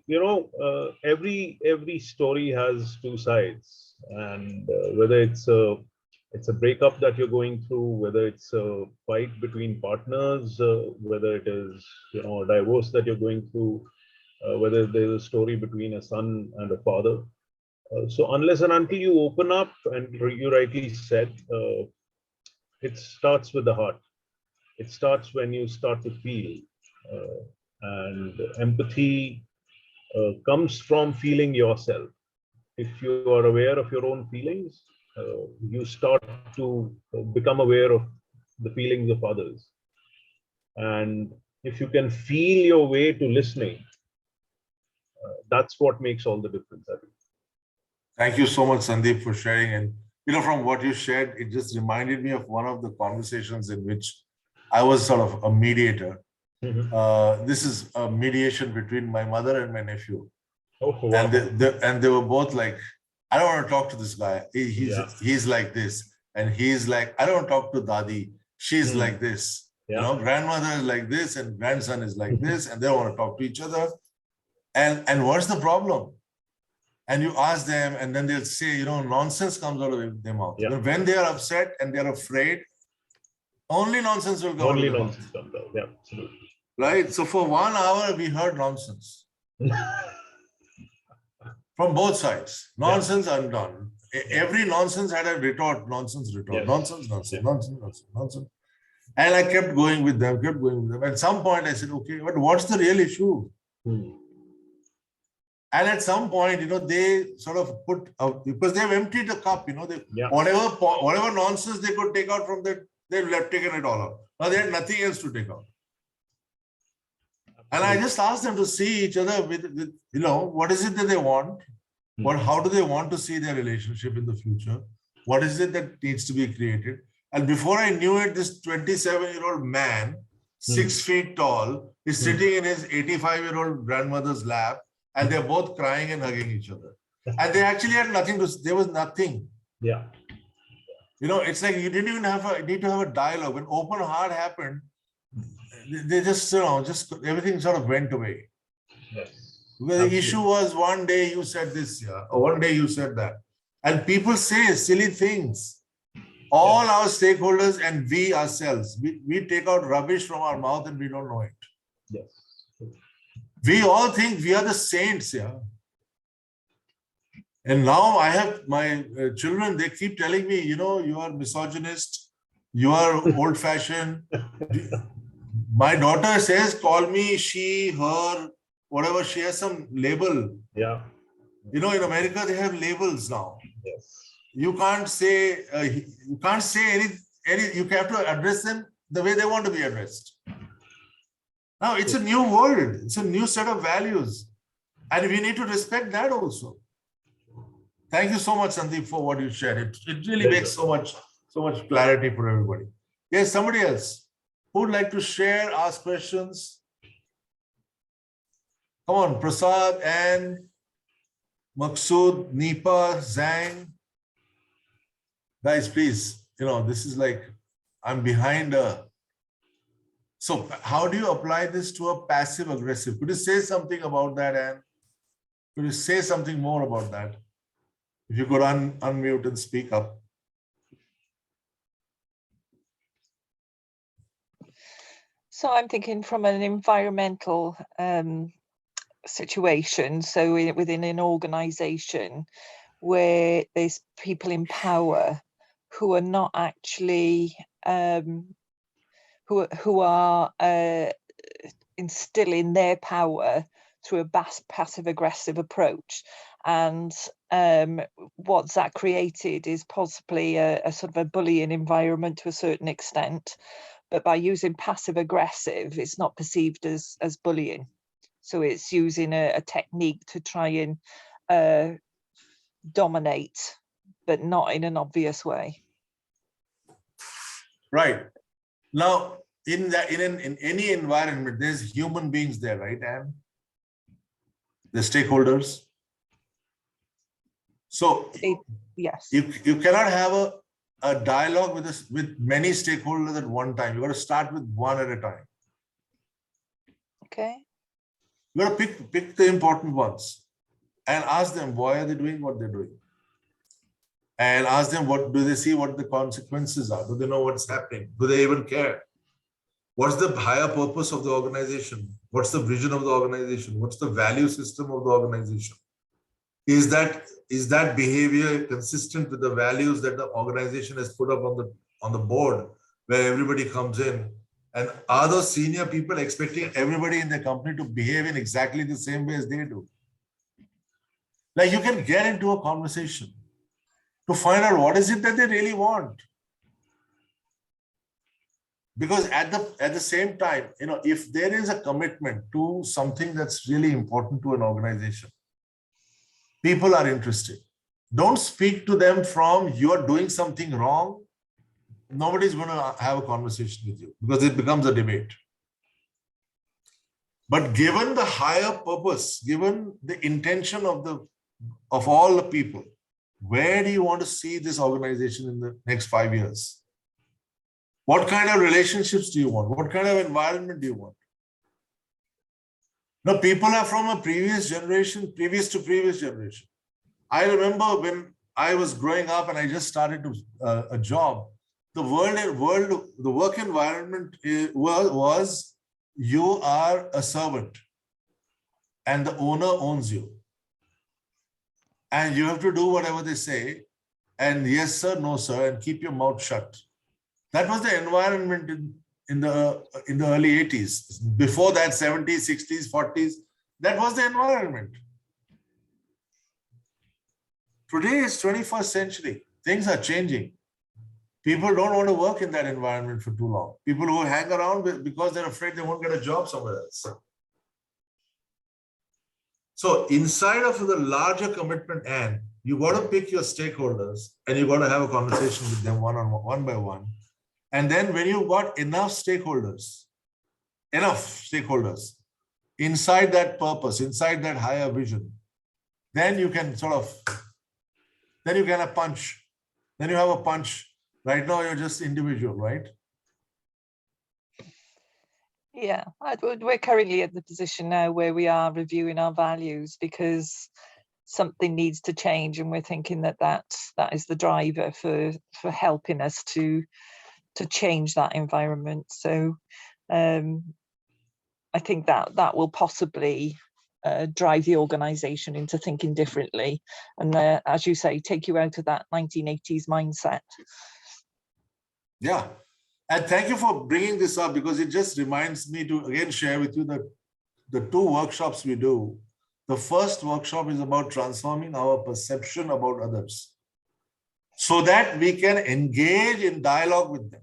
every story has two sides. And whether it's a breakup that you're going through, whether it's a fight between partners, whether it is a divorce that you're going through, whether there's a story between a son and a father. So unless and until you open up, and you rightly said, it starts with the heart. It starts when you start to feel. And empathy comes from feeling yourself. If you are aware of your own feelings, you start to become aware of the feelings of others. And if you can feel your way to listening, that's what makes all the difference, I think. Thank you so much, Sandeep, for sharing. And from what you shared, it just reminded me of one of the conversations in which I was sort of a mediator. Mm-hmm. This is a mediation between my mother and my nephew. Oh, wow. And they were both like, I don't want to talk to this guy. He's like this. And he's like, I don't want to talk to Dadi. She's like this. Yeah. Grandmother is like this and grandson is like this, and they don't want to talk to each other. And what's the problem? And you ask them, and then they'll say, nonsense comes out of their mouth. Yeah. When they are upset and they're afraid, only nonsense will come out of their mouth. Comes out. Yeah, absolutely. Right? So for 1 hour, we heard nonsense. From both sides. Nonsense undone. Every nonsense had a retort. Nonsense retort. Yes. Nonsense. And I kept going with them. At some point, I said, okay, but what's the real issue? And at some point, they sort of put out, because they've emptied the cup, whatever nonsense they could take out from that, they've taken it all out. Now they had nothing else to take out. And I just asked them to see each other with what is it that they want? How do they want to see their relationship in the future? What is it that needs to be created? And before I knew it, this 27-year-old man, 6 feet tall, is sitting in his 85-year-old grandmother's lap and they're both crying and hugging each other. And they actually had nothing to, there was nothing. Yeah. You know, it's like you didn't even need to have a dialogue. When open heart happened, they just, you know, just everything sort of went away. Yes. Because the issue was one day you said this, yeah, or one day you said that. And people say silly things. All our stakeholders and we ourselves, we take out rubbish from our mouth and we don't know it. Yes. We all think we are the saints, yeah. And now I have my children, they keep telling me, you know, you are misogynist, you are old-fashioned. My daughter says, call me she, her, whatever, she has some label. Yeah. You know, in America, they have labels now. Yes. You can't say any, you have to address them the way they want to be addressed. Now, it's a new world. It's a new set of values. And we need to respect that also. Thank you so much, Sandeep, for what you shared. It really makes so much clarity for everybody. Yes, somebody else who would like to share, ask questions? Come on, Prasad and Maksud, Nipa, Zhang. Guys, please, you know, this is like, I'm behind a... So how do you apply this to a passive aggressive? Could you say something about that, Anne? Could you say something more about that? If you could unmute and speak up. So I'm thinking from an environmental situation, so within an organization where there's people in power who are not actually, who are instilling their power through a passive aggressive approach. And what's that created is possibly a sort of a bullying environment to a certain extent. But by using passive aggressive, it's not perceived as bullying. So it's using a technique to try and dominate, but not in an obvious way. Right. Now, in any environment, there's human beings there, right, Anne? The stakeholders. So yes, you cannot have a dialogue with many stakeholders at one time. You got to start with one at a time. Okay. You got to pick the important ones and ask them why are they doing what they're doing, and ask them what do they see, what the consequences are. Do they know what's happening? Do they even care? What's the higher purpose of the organization? What's the vision of the organization? What's the value system of the organization? Is that behavior consistent with the values that the organization has put up on the board, where everybody comes in? And are those senior people expecting everybody in the company to behave in exactly the same way as they do? Like, you can get into a conversation to find out what is it that they really want. Because at the same time, you know, if there is a commitment to something that's really important to an organization, people are interested. Don't speak to them from you're doing something wrong. Nobody's going to have a conversation with you because it becomes a debate. But given the higher purpose, given the intention of all the people, where do you want to see this organization in the next 5 years? What kind of relationships do you want? What kind of environment do you want? Now, people are from a previous to previous generation. I remember when I was growing up and I just started a job, the work environment was you are a servant and the owner owns you. And you have to do whatever they say, and yes, sir, no, sir, and keep your mouth shut. That was the environment in the early 80s. Before that, 70s, 60s, 40s, that was the environment. Today is 21st century. Things are changing. People don't want to work in that environment for too long. People who hang around because they're afraid they won't get a job somewhere else. So inside of the larger commitment, and you got to pick your stakeholders and you got to have a conversation with them one by one. And then when you've got enough stakeholders, inside that purpose, inside that higher vision, then you can then you can have punch. Then you have a punch. Right now, you're just individual, right? Yeah, we're currently at the position now where we are reviewing our values because something needs to change, and we're thinking that is the driver for helping us to change that environment. So I think that will possibly drive the organization into thinking differently, and as you say, take you out of that 1980s mindset. Yeah. And thank you for bringing this up, because it just reminds me to again share with you that the 2 workshops we do. The first workshop is about transforming our perception about others so that we can engage in dialogue with them.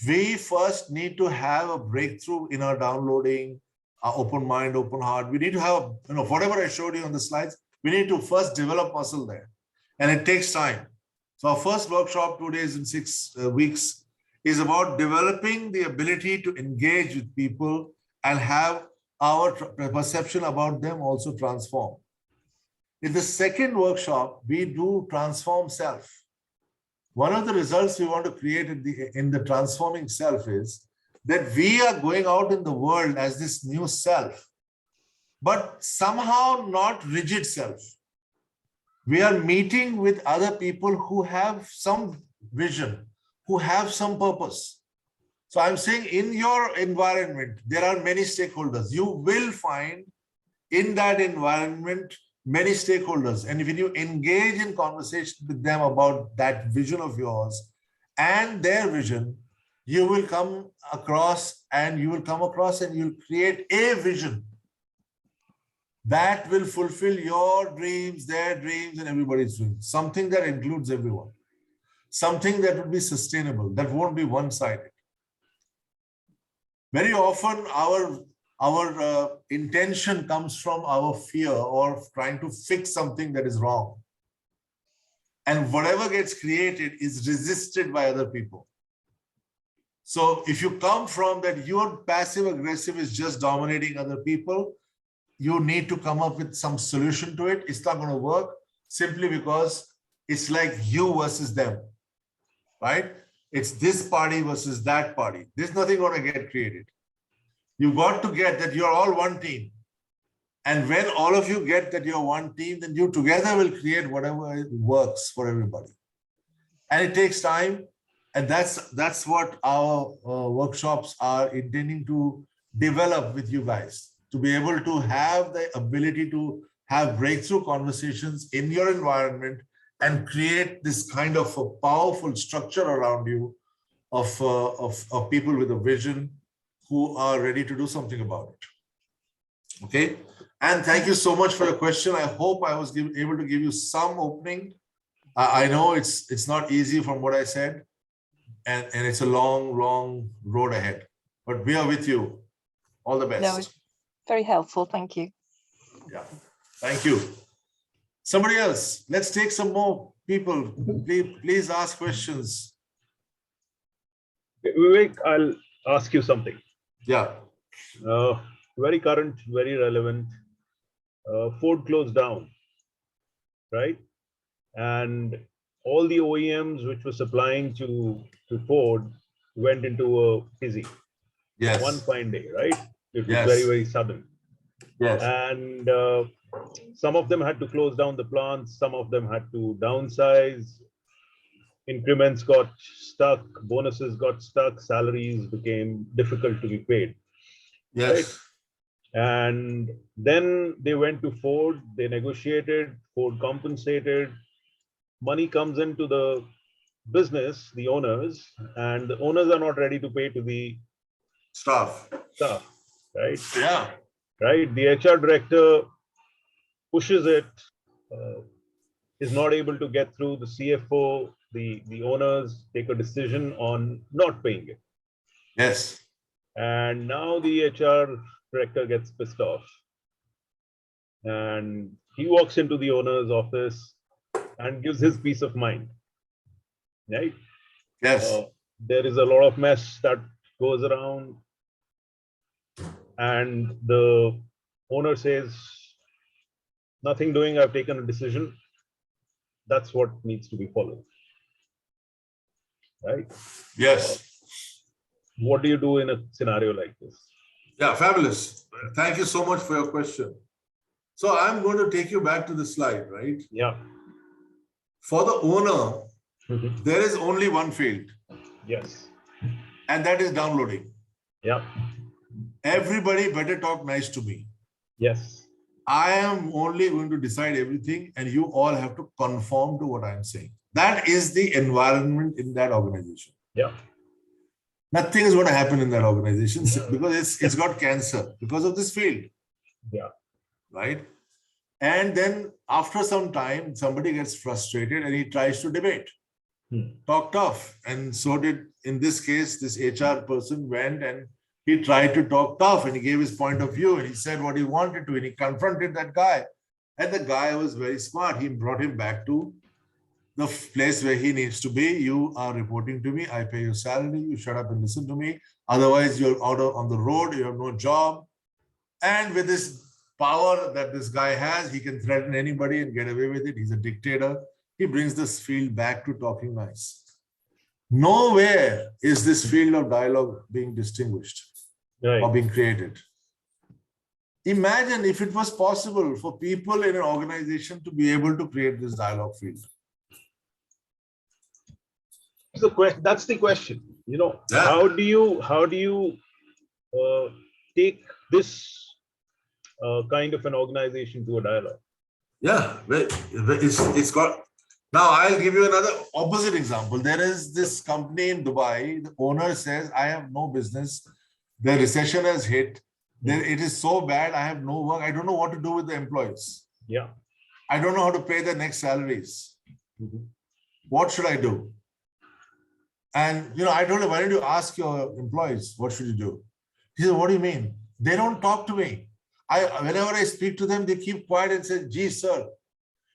We first need to have a breakthrough in our downloading, our open mind, open heart. We need to have, whatever I showed you on the slides, we need to first develop muscle there. And it takes time. So our first workshop, 2 days and 6 weeks, is about developing the ability to engage with people and have our perception about them also transform. In the second workshop, we do transform self. One of the results we want to create in the transforming self is that we are going out in the world as this new self, but somehow not rigid self. We are meeting with other people who have some vision, who have some purpose. So I'm saying in your environment, there are many stakeholders. You will find in that environment many stakeholders. And if you engage in conversation with them about that vision of yours and their vision, you will come across and you'll create a vision that will fulfill your dreams, their dreams, and everybody's dreams. Something that includes everyone. Something that will be sustainable, that won't be one-sided. Very often, our intention comes from our fear or trying to fix something that is wrong. And whatever gets created is resisted by other people. So if you come from that, your passive-aggressive is just dominating other people, you need to come up with some solution to it. It's not going to work simply because it's like you versus them, right? It's this party versus that party. There's nothing going to get created. You've got to get that you're all one team. And when all of you get that you're one team, then you together will create whatever works for everybody. And it takes time. And that's what our workshops are intending to develop with you guys, to be able to have the ability to have breakthrough conversations in your environment and create this kind of a powerful structure around you of people with a vision who are ready to do something about it. Okay. And thank you so much for your question. I hope I was able to give you some opening. I know it's not easy from what I said, and it's a long, long road ahead, but we are with you. All the best. No, it's very helpful. Thank you. Yeah, thank you. Somebody else, let's take some more people. Please ask questions. Vivek, I'll ask you something. Yeah. Very current, very relevant. Ford closed down, right? And all the OEMs which were supplying to Ford went into a tizzy. Yes. One fine day, right? It was Yes. very, very sudden. Yes. And some of them had to close down the plants. Some of them had to downsize. Increments got stuck. Bonuses got stuck. Salaries became difficult to be paid. Yes. Right? And then they went to Ford. They negotiated. Ford compensated. Money comes into the business, the owners, and the owners are not ready to pay to the Staff. Right? Yeah. Right. The HR director pushes it, is not able to get through. The CFO, the owners take a decision on not paying it. Yes. And now the HR director gets pissed off. And he walks into the owner's office and gives his peace of mind. Right? Yes. There is a lot of mess that goes around. and the owner says, nothing doing, I've taken a decision. That's what needs to be followed. Right? Yes. What do you do in a scenario like this? Yeah, fabulous. Thank you so much for your question. So I'm going to take you back to the slide, right? Yeah. For the owner, there is only one field. Yes. And that is downloading. Yeah. Everybody better talk nice to me. Yes. I am only going to decide everything and you all have to conform to what I'm saying. That is the environment in that organization. Yeah. Nothing is going to happen in that organization because it's got cancer because of this field. Yeah. Right? And then after some time, somebody gets frustrated and he tries to debate, talk tough. And so did, in this case, this HR person went and he tried to talk tough and he gave his point of view and he said what he wanted to and he confronted that guy. And the guy was very smart. He brought him back to the place where he needs to be. You are reporting to me. I pay your salary. You shut up and listen to me. Otherwise, you're out on the road. You have no job. And with this power that this guy has, he can threaten anybody and get away with it. He's a dictator. He brings this field back to talking nice. Nowhere is this field of dialogue being distinguished or being created. Imagine if it was possible for people in an organization to be able to create this dialogue field. That's the question. You know, how do you take this kind of an organization to a dialogue? Yeah, it's got. Now I'll give you another opposite example. There is this company in Dubai. The owner says, "I have no business. The recession has hit. It is so bad. I have no work. I don't know what to do with the employees. Yeah, I don't know how to pay their next salaries. What should I do?" And I told him, "Why don't you ask your employees what should you do?" He said, "What do you mean? They don't talk to me. Whenever I speak to them, they keep quiet and say, 'Gee, sir.'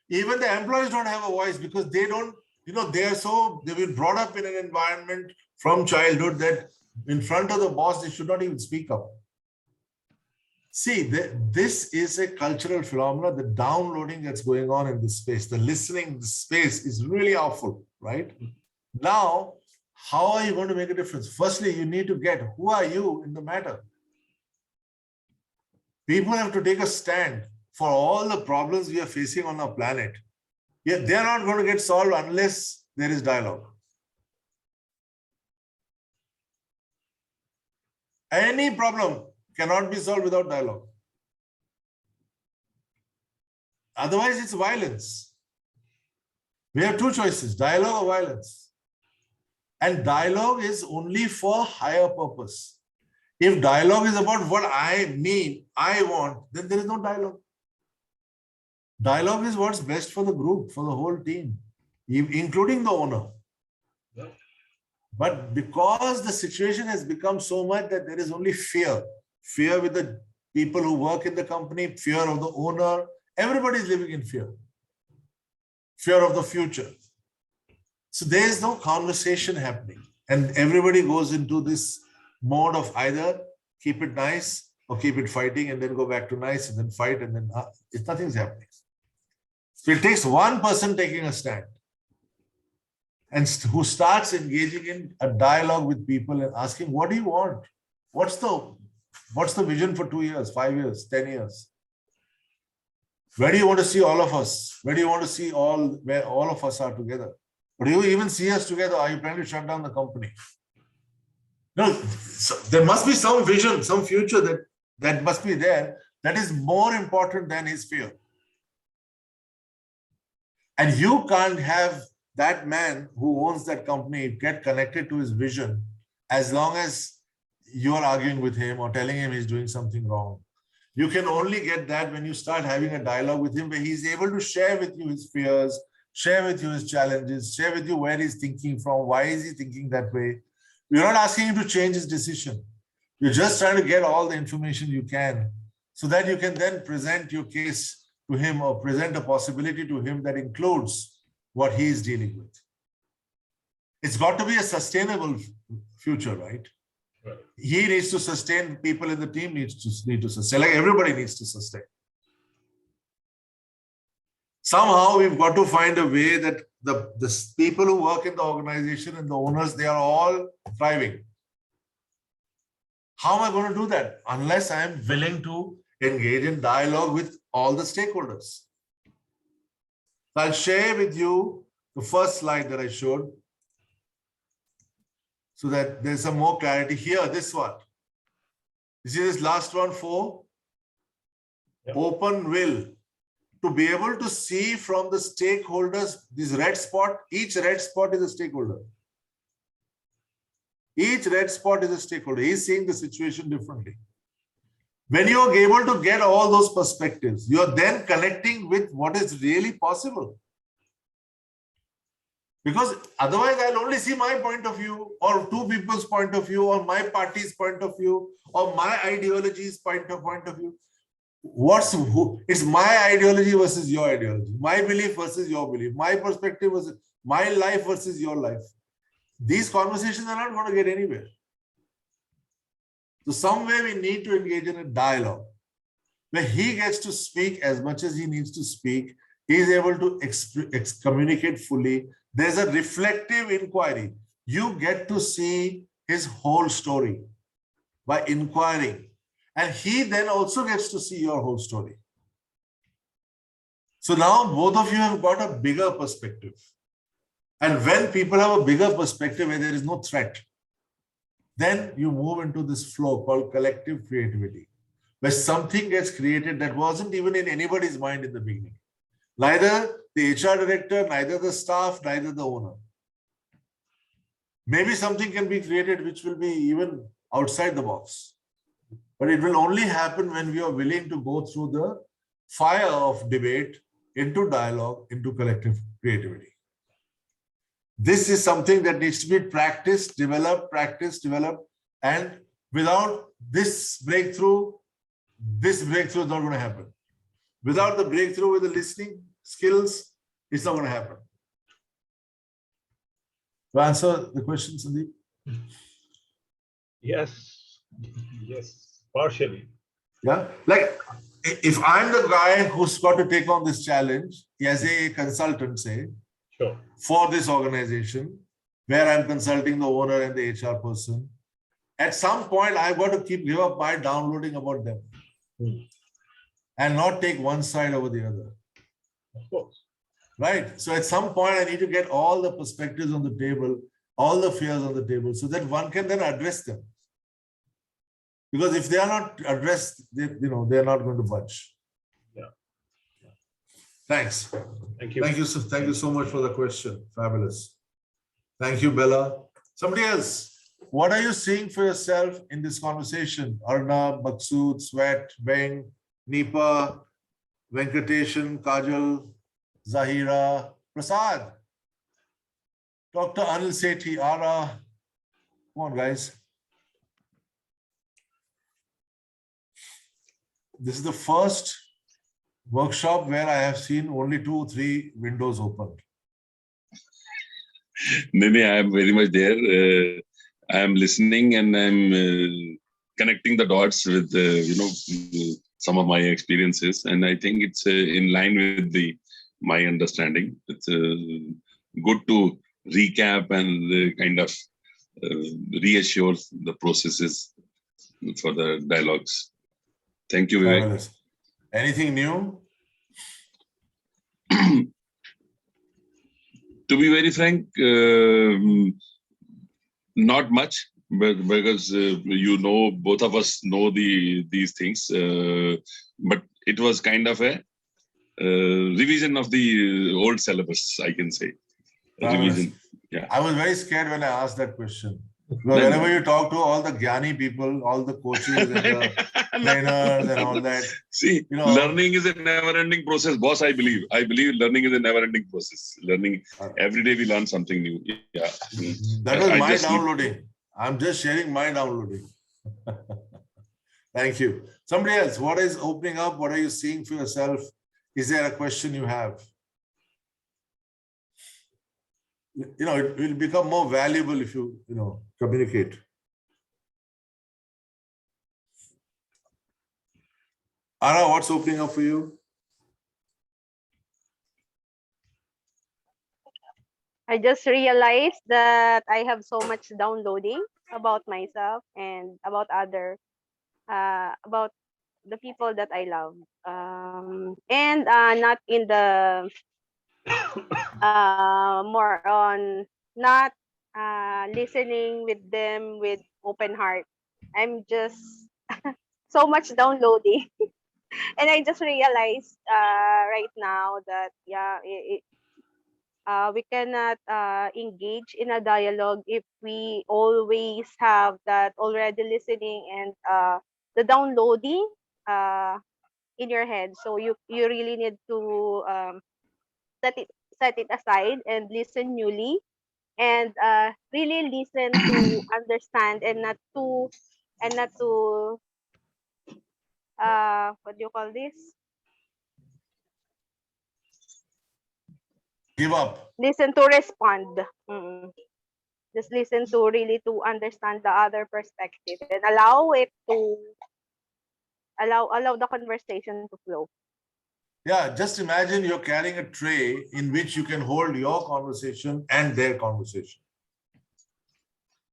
Even the employees don't have a voice because they don't, they've been brought up in an environment from childhood that in front of the boss, they should not even speak up." See, this is a cultural phenomenon. The downloading that's going on in this space, the listening space is really awful, right? Now, how are you going to make a difference? Firstly, you need to get who are you in the matter. People have to take a stand for all the problems we are facing on our planet. Yet they're not going to get solved unless there is dialogue. Any problem cannot be solved without dialogue. Otherwise, it's violence. We have two choices, dialogue or violence. And dialogue is only for higher purpose. If dialogue is about what I want, then there is no dialogue. Dialogue is what's best for the group, for the whole team, including the owner. Yeah. But because the situation has become so much that there is only fear with the people who work in the company, fear of the owner, everybody is living in fear of the future. So there is no conversation happening. And everybody goes into this mode of either keep it nice or keep it fighting and then go back to nice and then fight and then nothing's happening. So it takes one person taking a stand and who starts engaging in a dialogue with people and asking, what do you want? What's the vision for 2 years, 5 years, 10 years? Where do you want to see all of us? Where do you want to see where all of us are together? Or do you even see us together? Are you planning to shut down the company? No, there must be some vision, some future that must be there that is more important than his fear. And you can't have that man who owns that company get connected to his vision as long as you are arguing with him or telling him he's doing something wrong. You can only get that when you start having a dialogue with him where he's able to share with you his fears, share with you his challenges, share with you where he's thinking from, why is he thinking that way. You're not asking him to change his decision. You're just trying to get all the information you can so that you can then present your case to him or present a possibility to him that includes what he is dealing with. It's got to be a sustainable future, right? Right. He needs to sustain, people in the team need to sustain, like everybody needs to sustain. Somehow we've got to find a way that the people who work in the organization and the owners, they are all thriving. How am I going to do that? Unless I am willing to engage in dialogue with all the stakeholders. So I'll share with you the first slide that I showed so that there's some more clarity here. This one. You see this last one, 4? Yep. Open will. To be able to see from the stakeholders, this red spot, each red spot is a stakeholder. Each red spot is a stakeholder. He's seeing the situation differently. When you're able to get all those perspectives, you're then connecting with what is really possible. Because otherwise, I'll only see my point of view, or two people's point of view, or my party's point of view, or my ideology's point of view. It's my ideology versus your ideology, my belief versus your belief, my perspective versus my life versus your life. These conversations are not going to get anywhere. So somewhere we need to engage in a dialogue where he gets to speak as much as he needs to speak. He is able to communicate fully. There's a reflective inquiry. You get to see his whole story by inquiring. And he then also gets to see your whole story. So now both of you have got a bigger perspective. And when people have a bigger perspective where there is no threat, then you move into this flow called collective creativity, where something gets created that wasn't even in anybody's mind in the beginning. Neither the HR director, neither the staff, neither the owner. Maybe something can be created which will be even outside the box. But it will only happen when we are willing to go through the fire of debate into dialogue, into collective creativity. This is something that needs to be practiced, developed, and without this breakthrough is not going to happen. Without the breakthrough with the listening skills, it's not going to happen. To answer the question, Sandeep? Yes, partially. Yeah, like if I'm the guy who's got to take on this challenge as a consultant, say, sure, for this organization, where I'm consulting the owner and the HR person, at some point I've got to give up my downloading about them and not take one side over the other. Of course. Right. So at some point I need to get all the perspectives on the table, all the fears on the table, so that one can then address them. Because if they are not addressed, they're not going to budge. Yeah. Thanks. Thank you. Thank you so much for the question. Fabulous. Thank you, Bella. Somebody else, what are you seeing for yourself in this conversation? Arnab, Maksud, Sweat, Beng, Nipa, Venkateshan, Kajal, Zahira, Prasad, Dr. Anil Sethi, Ara. Come on, guys. This is the first workshop where I have seen only 2-3 windows opened. Nini, I am very much there. I am listening and I'm connecting the dots with, some of my experiences. And I think it's in line with my understanding. It's good to recap and kind of reassure the processes for the dialogues. Thank you, Vivek. Fabulous. Anything new? To be very frank, not much, but because both of us know these things. But it was kind of a revision of the old syllabus, I can say. Revision. Yeah. I was very scared when I asked that question. Because whenever you talk to all the Gyani people, all the coaches and the trainers and all that. See, learning is a never-ending process, boss, I believe. I believe learning is a never-ending process. Learning, every day we learn something new. Yeah. That was my downloading. I'm just sharing my downloading. Thank you. Somebody else, what is opening up? What are you seeing for yourself? Is there a question you have? It will become more valuable if you, communicate. Ara, what's opening up for you? I just realized that I have so much downloading about myself and about about the people that I love. And not in the more on not listening with them with open heart. I'm just so much downloading. And I just realized right now that we cannot engage in a dialogue if we always have that already listening and the downloading uh, in your head. So you really need to set it set it aside and listen newly and really listen to understand and not to what do you call this? Give up. Listen to respond. Mm. Just listen to really to understand the other perspective and allow it to allow the conversation to flow. Yeah, just imagine you're carrying a tray in which you can hold your conversation and their conversation.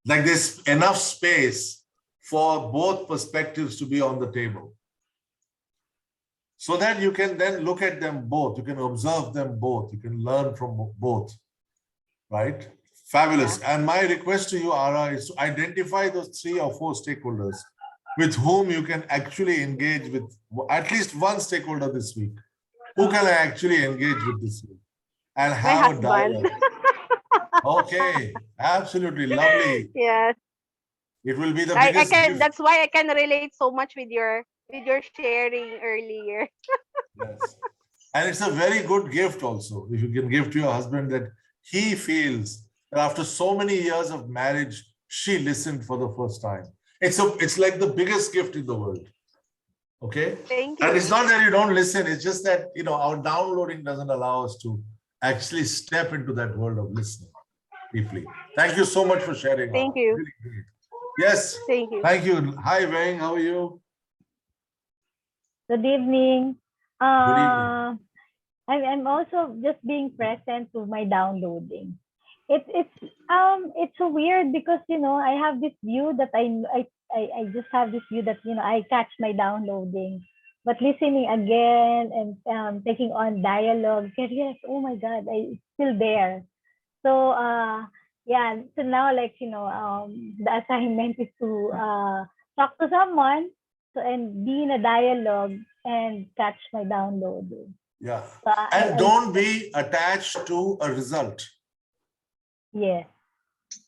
Like there's enough space for both perspectives to be on the table. So that you can then look at them both. You can observe them both. You can learn from both. Right? Fabulous. Yeah. And my request to you, Ara, is to identify those 3 or 4 stakeholders with whom you can actually engage with at least one stakeholder this week. Who can I actually engage with this week? And have a dialogue. Okay, absolutely lovely. Yes. It will be the I biggest can gift. that's why I can relate so much with your sharing earlier. Yes. And it's a very good gift also, if you can give to your husband that he feels that after so many years of marriage, she listened for the first time. It's like the biggest gift in the world. Okay? Thank you. And it's not that you don't listen, it's just that, you know, our downloading doesn't allow us to actually step into that world of listening deeply. Thank you so much for sharing. Thank Ara. you. Really great. Yes. Thank you. Thank you. Hi, Vivek. How are you? Good evening. Good evening. I'm also just being present to my downloading. It's so weird because I have this view that I just have this view that I catch my downloading, but listening again and taking on dialogue, yes, oh my God, it's still there. So yeah, so now the assignment is to talk to someone and be in a dialogue and catch my downloading. Yeah. So And don't be attached to a result. Yes.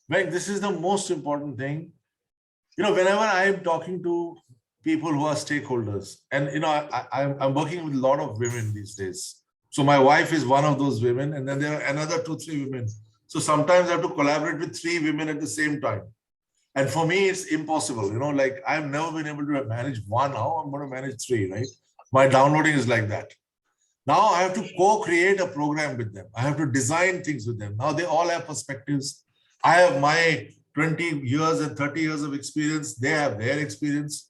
Right. This is the most important thing. Whenever I'm talking to people who are stakeholders, and I'm working with a lot of women these days. So my wife is one of those women, and then there are another 2-3 women. So sometimes I have to collaborate with 3 women at the same time. And for me, it's impossible. Like I've never been able to manage one. How I'm going to manage 3, right? My downloading is like that. Now I have to co-create a program with them. I have to design things with them. Now they all have perspectives. I have my 20 years and 30 years of experience. They have their experience.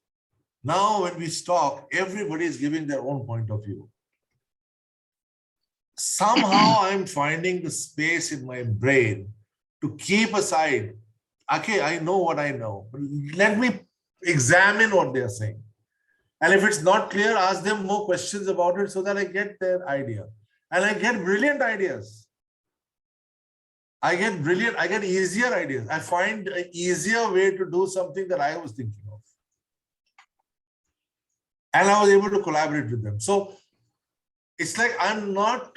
Now when we talk, everybody is giving their own point of view. Somehow I'm finding the space in my brain to keep aside, okay, I know what I know, but let me examine what they're saying. And if it's not clear, ask them more questions about it so that I get their idea. And I get brilliant ideas. I get easier ideas. I find an easier way to do something that I was thinking of. And I was able to collaborate with them. So it's like I'm not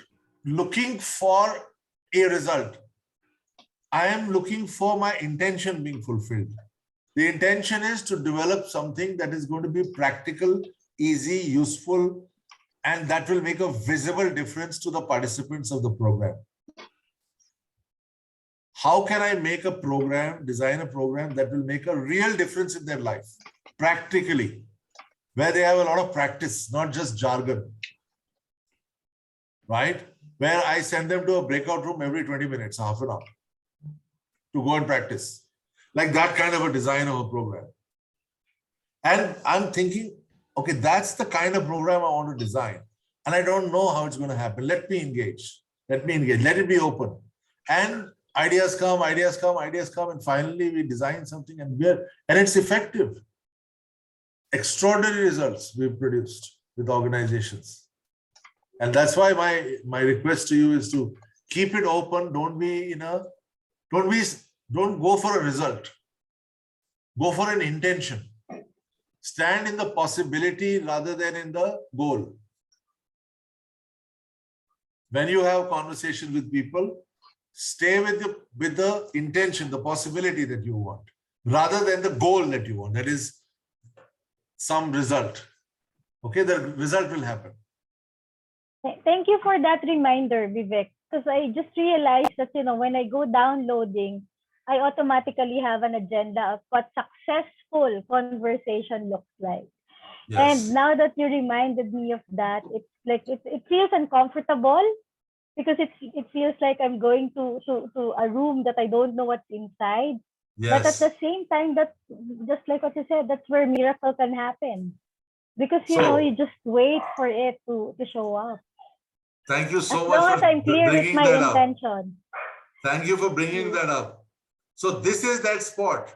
looking for a result. I am looking for my intention being fulfilled. The intention is to develop something that is going to be practical, easy, useful, and that will make a visible difference to the participants of the program. How can I make a program, design a program that will make a real difference in their life, practically, where they have a lot of practice, not just jargon, right? Where I send them to a breakout room every 20 minutes, half an hour, to go and practice. Like that kind of a design of a program. And I'm thinking, okay, that's the kind of program I want to design. And I don't know how it's going to happen. Let me engage. Let me engage. Let it be open. And ideas come, and finally we design something and it's effective. Extraordinary results we've produced with organizations. And that's why my request to you is to keep it open. Don't go for a result. Go for an intention. Stand in the possibility rather than in the goal. When you have conversation with people, stay with the intention, the possibility that you want, rather than the goal that you want. That is some result. Okay, the result will happen. Thank you for that reminder, Vivek, because I just realized that, when I go downloading, I automatically have an agenda of what successful conversation looks like. Yes. And now that you reminded me of that, it's like it feels uncomfortable because it feels like I'm going to a room that I don't know what's inside. Yes. But at the same time, that's just like what you said, that's where miracle can happen. Because you just wait for it to show up. Thank you so much. As long as I'm clear with my intention. Thank you for bringing that up. So this is that spot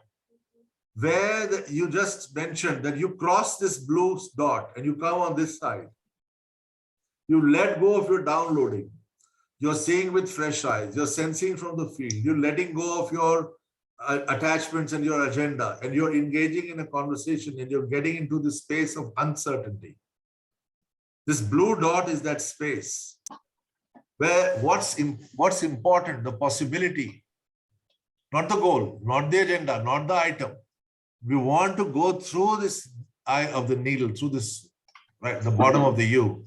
where you just mentioned that you cross this blue dot and you come on this side. You let go of your downloading. You're seeing with fresh eyes. You're sensing from the field. You're letting go of your attachments and your agenda, and you're engaging in a conversation, and you're getting into the space of uncertainty. This blue dot is that space where what's important, the possibility, not the goal, not the agenda, not the item. We want to go through this eye of the needle, through this, right, the bottom of the U.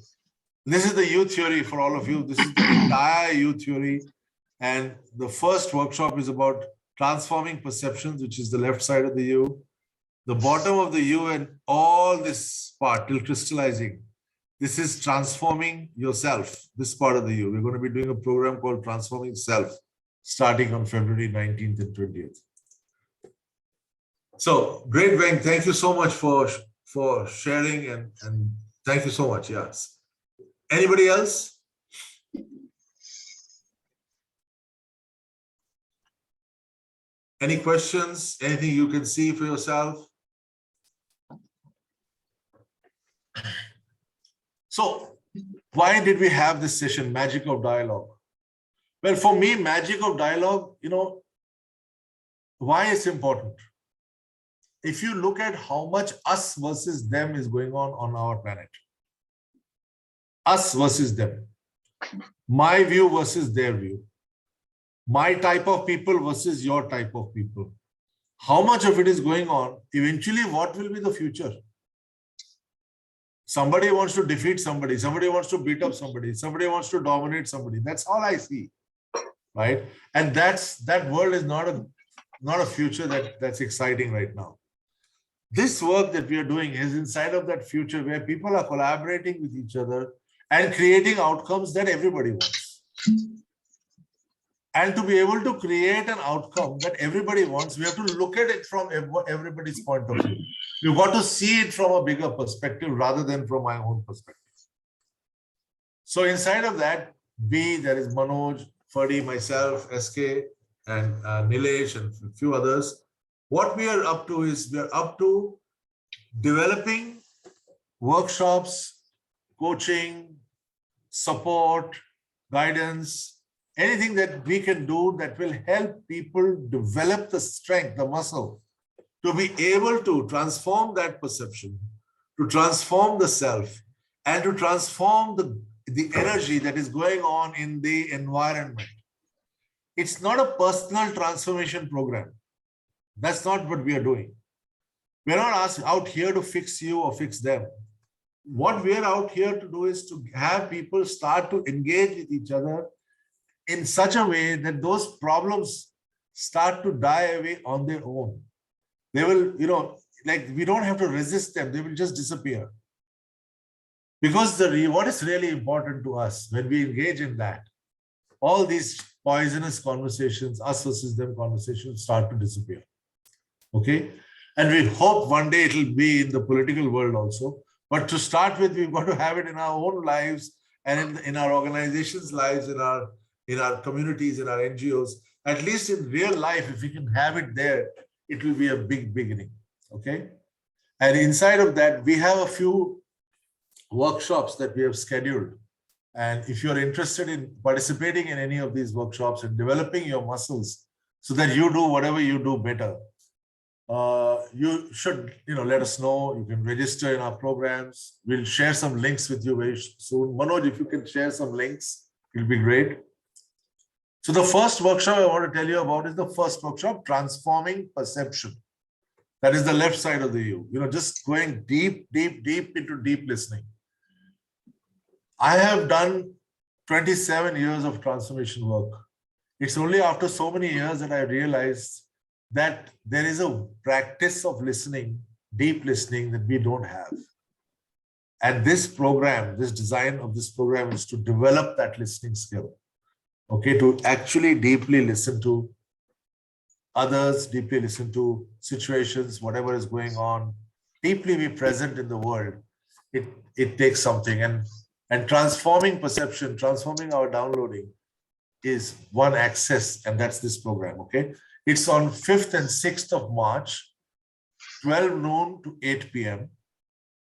This is the U theory for all of you. This is the entire U theory. And the first workshop is about transforming perceptions, which is the left side of the U. The bottom of the U and all this part till crystallizing. This is transforming yourself, this part of the U. We're going to be doing a program called Transforming Self, starting on February 19th and 20th. So, great, Veng. Thank you so much for sharing and thank you so much. Yes. Anybody else? Any questions? Anything you can see for yourself? So, why did we have this session, Magic of Dialogue? Well, for me, Magic of Dialogue, why it's important? If you look at how much us versus them is going on our planet, us versus them, my view versus their view, my type of people versus your type of people, how much of it is going on? Eventually, what will be the future? Somebody wants to defeat somebody, somebody wants to beat up somebody, somebody wants to dominate somebody. That's all I see, right? And that world is not a future that's exciting right now. This work that we are doing is inside of that future where people are collaborating with each other and creating outcomes that everybody wants. And to be able to create an outcome that everybody wants, we have to look at it from everybody's point of view. We've got to see it from a bigger perspective rather than from my own perspective. So inside of that, there is Manoj, Ferdy, myself, SK, and Nilesh, and a few others. What we are up to is we are up to developing workshops, coaching, support, guidance, anything that we can do that will help people develop the strength, the muscle, to be able to transform that perception, to transform the self, and to transform the energy that is going on in the environment. It's not a personal transformation program. That's not what we are doing. We're not out here to fix you or fix them. What we're out here to do is to have people start to engage with each other in such a way that those problems start to die away on their own. They will, we don't have to resist them. They will just disappear. Because what is really important to us when we engage in that, all these poisonous conversations, us versus them conversations start to disappear. Okay? And we hope one day it will be in the political world also. But to start with, we've got to have it in our own lives and in our organizations' lives, in our communities, in our NGOs. At least in real life, if we can have it there, it will be a big beginning. Okay. And inside of that, we have a few workshops that we have scheduled. And if you're interested in participating in any of these workshops and developing your muscles so that you do whatever you do better, you should, let us know. You can register in our programs. We'll share some links with you very soon. Manoj, if you can share some links, it'll be great. So the first workshop I want to tell you about is the first workshop, Transforming Perception. That is the left side of the U. Just going deep into deep listening. I have done 27 years of transformation work. It's only after so many years that I realized that there is a practice of listening, deep listening, that we don't have. And this program, this design of this program is to develop that listening skill. Okay, to actually deeply listen to others, deeply listen to situations, whatever is going on, deeply be present in the world. It takes something. And transforming perception, transforming our downloading is one access, and that's this program, okay? It's on 5th and 6th of March, 12 noon to 8 p.m.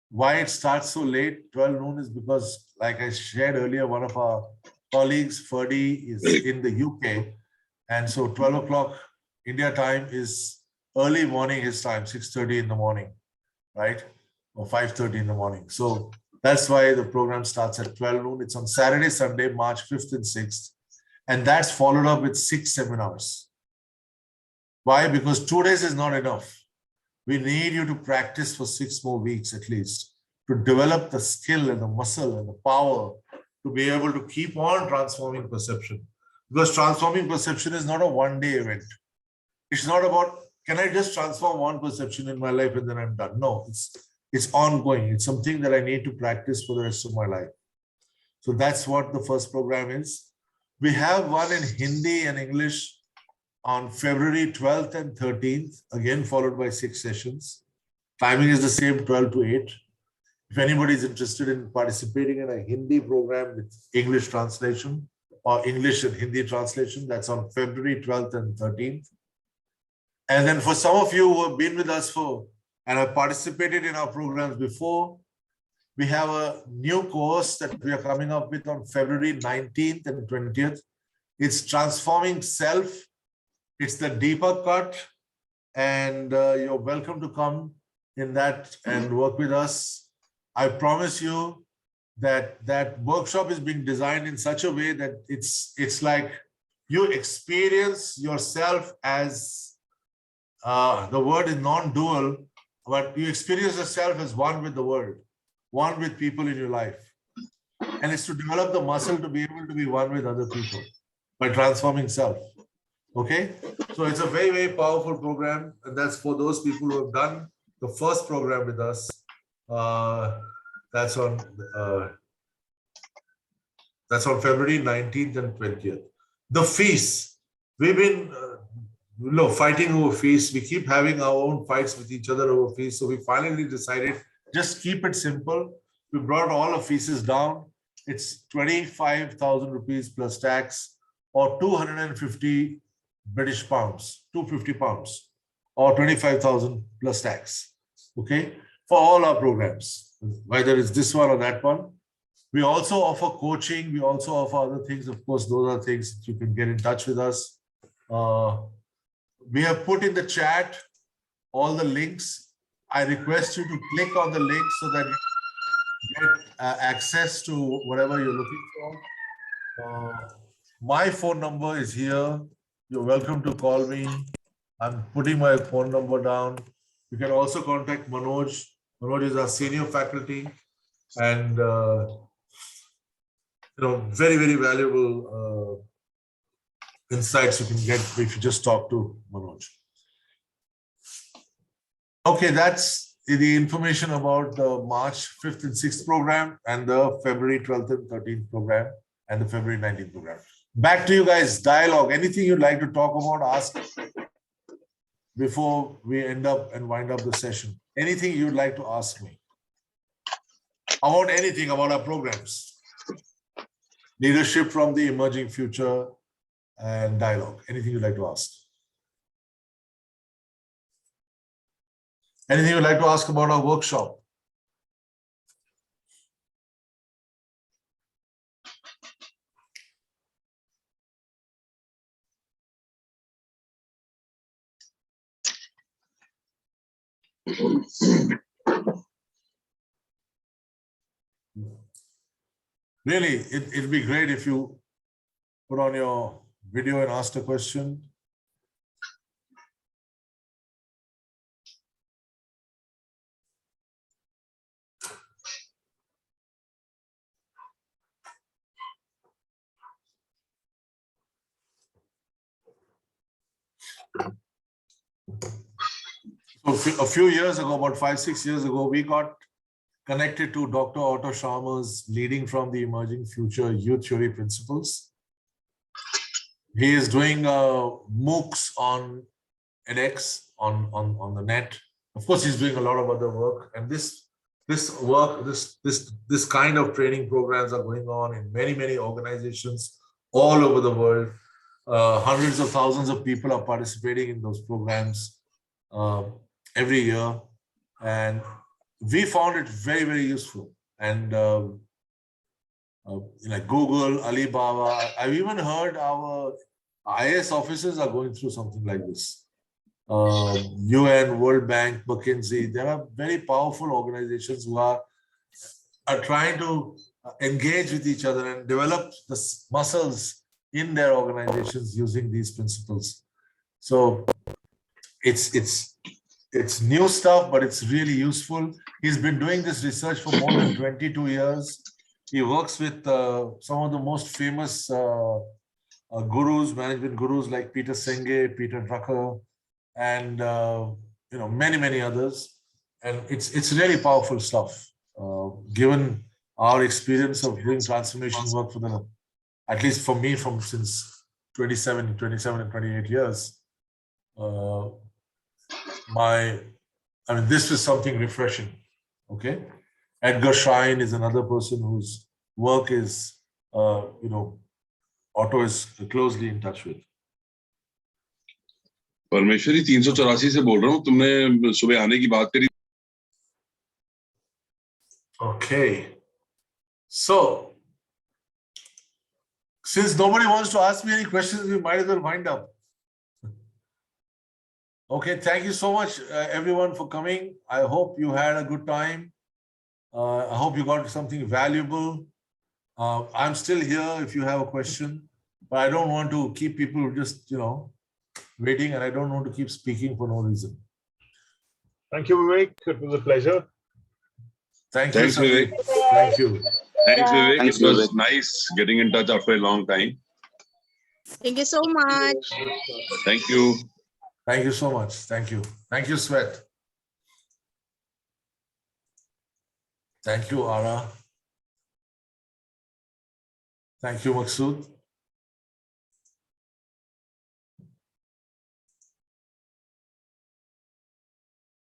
Why it starts so late, 12 noon, is because, like I shared earlier, one of our colleagues, Ferdy, is in the UK. And so 12 o'clock India time is early morning his time, 6:30 in the morning, right? Or 5:30 in the morning. So that's why the program starts at 12 noon. It's on Saturday, Sunday, March 5th and 6th. And that's followed up with 6 seminars. Why? Because 2 days is not enough. We need you to practice for 6 more weeks at least to develop the skill and the muscle and the power to be able to keep on transforming perception. Because transforming perception is not a one-day event. It's not about, can I just transform one perception in my life and then I'm done? No, it's ongoing. It's something that I need to practice for the rest of my life. So that's what the first program is. We have one in Hindi and English on February 12th and 13th, again followed by 6 sessions. Timing is the same, 12 to 8. If anybody is interested in participating in a Hindi program with English translation or English and Hindi translation, that's on February 12th and 13th. And then for some of you who have been with us and have participated in our programs before, we have a new course that we are coming up with on February 19th and 20th. It's Transforming Self. It's the deeper cut, and you're welcome to come in that and work with us. I promise you that that workshop is being designed in such a way that it's like you experience yourself as, the word is non-dual, but you experience yourself as one with the world, one with people in your life. And it's to develop the muscle to be able to be one with other people by transforming self. Okay, so it's a very, very powerful program, and that's for those people who have done the first program with us. That's on February 19th and 20th. The fees, we've been fighting over fees. We keep having our own fights with each other over fees. So we finally decided, just keep it simple. We brought all the fees down. It's 25,000 rupees plus tax, or 250 British pounds, 250 pounds, or 25,000 plus tax, okay, for all our programs, whether it's this one or that one. We also offer coaching. We also offer other things. Of course, those are things that you can get in touch with us. We have put in the chat all the links. I request you to click on the link so that you get access to whatever you're looking for. My phone number is here. You're welcome to call me. I'm putting my phone number down. You can also contact Manoj. Manoj is our senior faculty, and very, very valuable insights you can get if you just talk to Manoj. Okay, that's the information about the March 5th and 6th program, and the February 12th and 13th program, and the February 19th program. Back to you guys, dialogue. Anything you'd like to talk about, ask before we end up and wind up the session. Anything you'd like to ask me? about anything about our programs. Leadership from the emerging future and dialogue. Anything you'd like to ask? Anything you'd like to ask about our workshop? Really, it'd be great if you put on your video and ask a question. So a few years ago, about 5-6 years ago, we got connected to Dr. Otto Scharmer's Leading from the Emerging Future Youth Theory Principles. He is doing MOOCs on edX, on the net. Of course, he's doing a lot of other work. And this kind of training programs are going on in many, many organizations all over the world. Hundreds of thousands of people are participating in those programs every year. And we found it very, very useful. And like Google, Alibaba, I've even heard our IAS officers are going through something like this. UN, World Bank, McKinsey, there are very powerful organizations who are trying to engage with each other and develop the muscles in their organizations using these principles. So it's new stuff, but it's really useful. He's been doing this research for more than 22 years. He works with some of the most famous gurus, management gurus like Peter Senge, Peter Drucker, and many, many others. And it's really powerful stuff. Given our experience of doing transformation work for at least for me, since 27 and 28 years, this is something refreshing. Okay, Edgar Schein is another person whose work is, Otto is closely in touch with. परमेश्वरी 384 से बोल रहा हूँ, तुमने सुबह आने की बात करी. Okay, so since nobody wants to ask me any questions, we might as well wind up. Okay, thank you so much, everyone, for coming. I hope you had a good time. I hope you got something valuable. I'm still here if you have a question, but I don't want to keep people just, waiting, and I don't want to keep speaking for no reason. Thank you, Vivek. It was a pleasure. Thank you, Thanks, Vivek. Thank you. Thanks, Vivek. Thanks, It was Vivek. nice getting in touch after a long time. Thank you so much. Thank you. Thank you so much. Thank you. Thank you, Sweat. Thank you, Ara. Thank you, Maksud.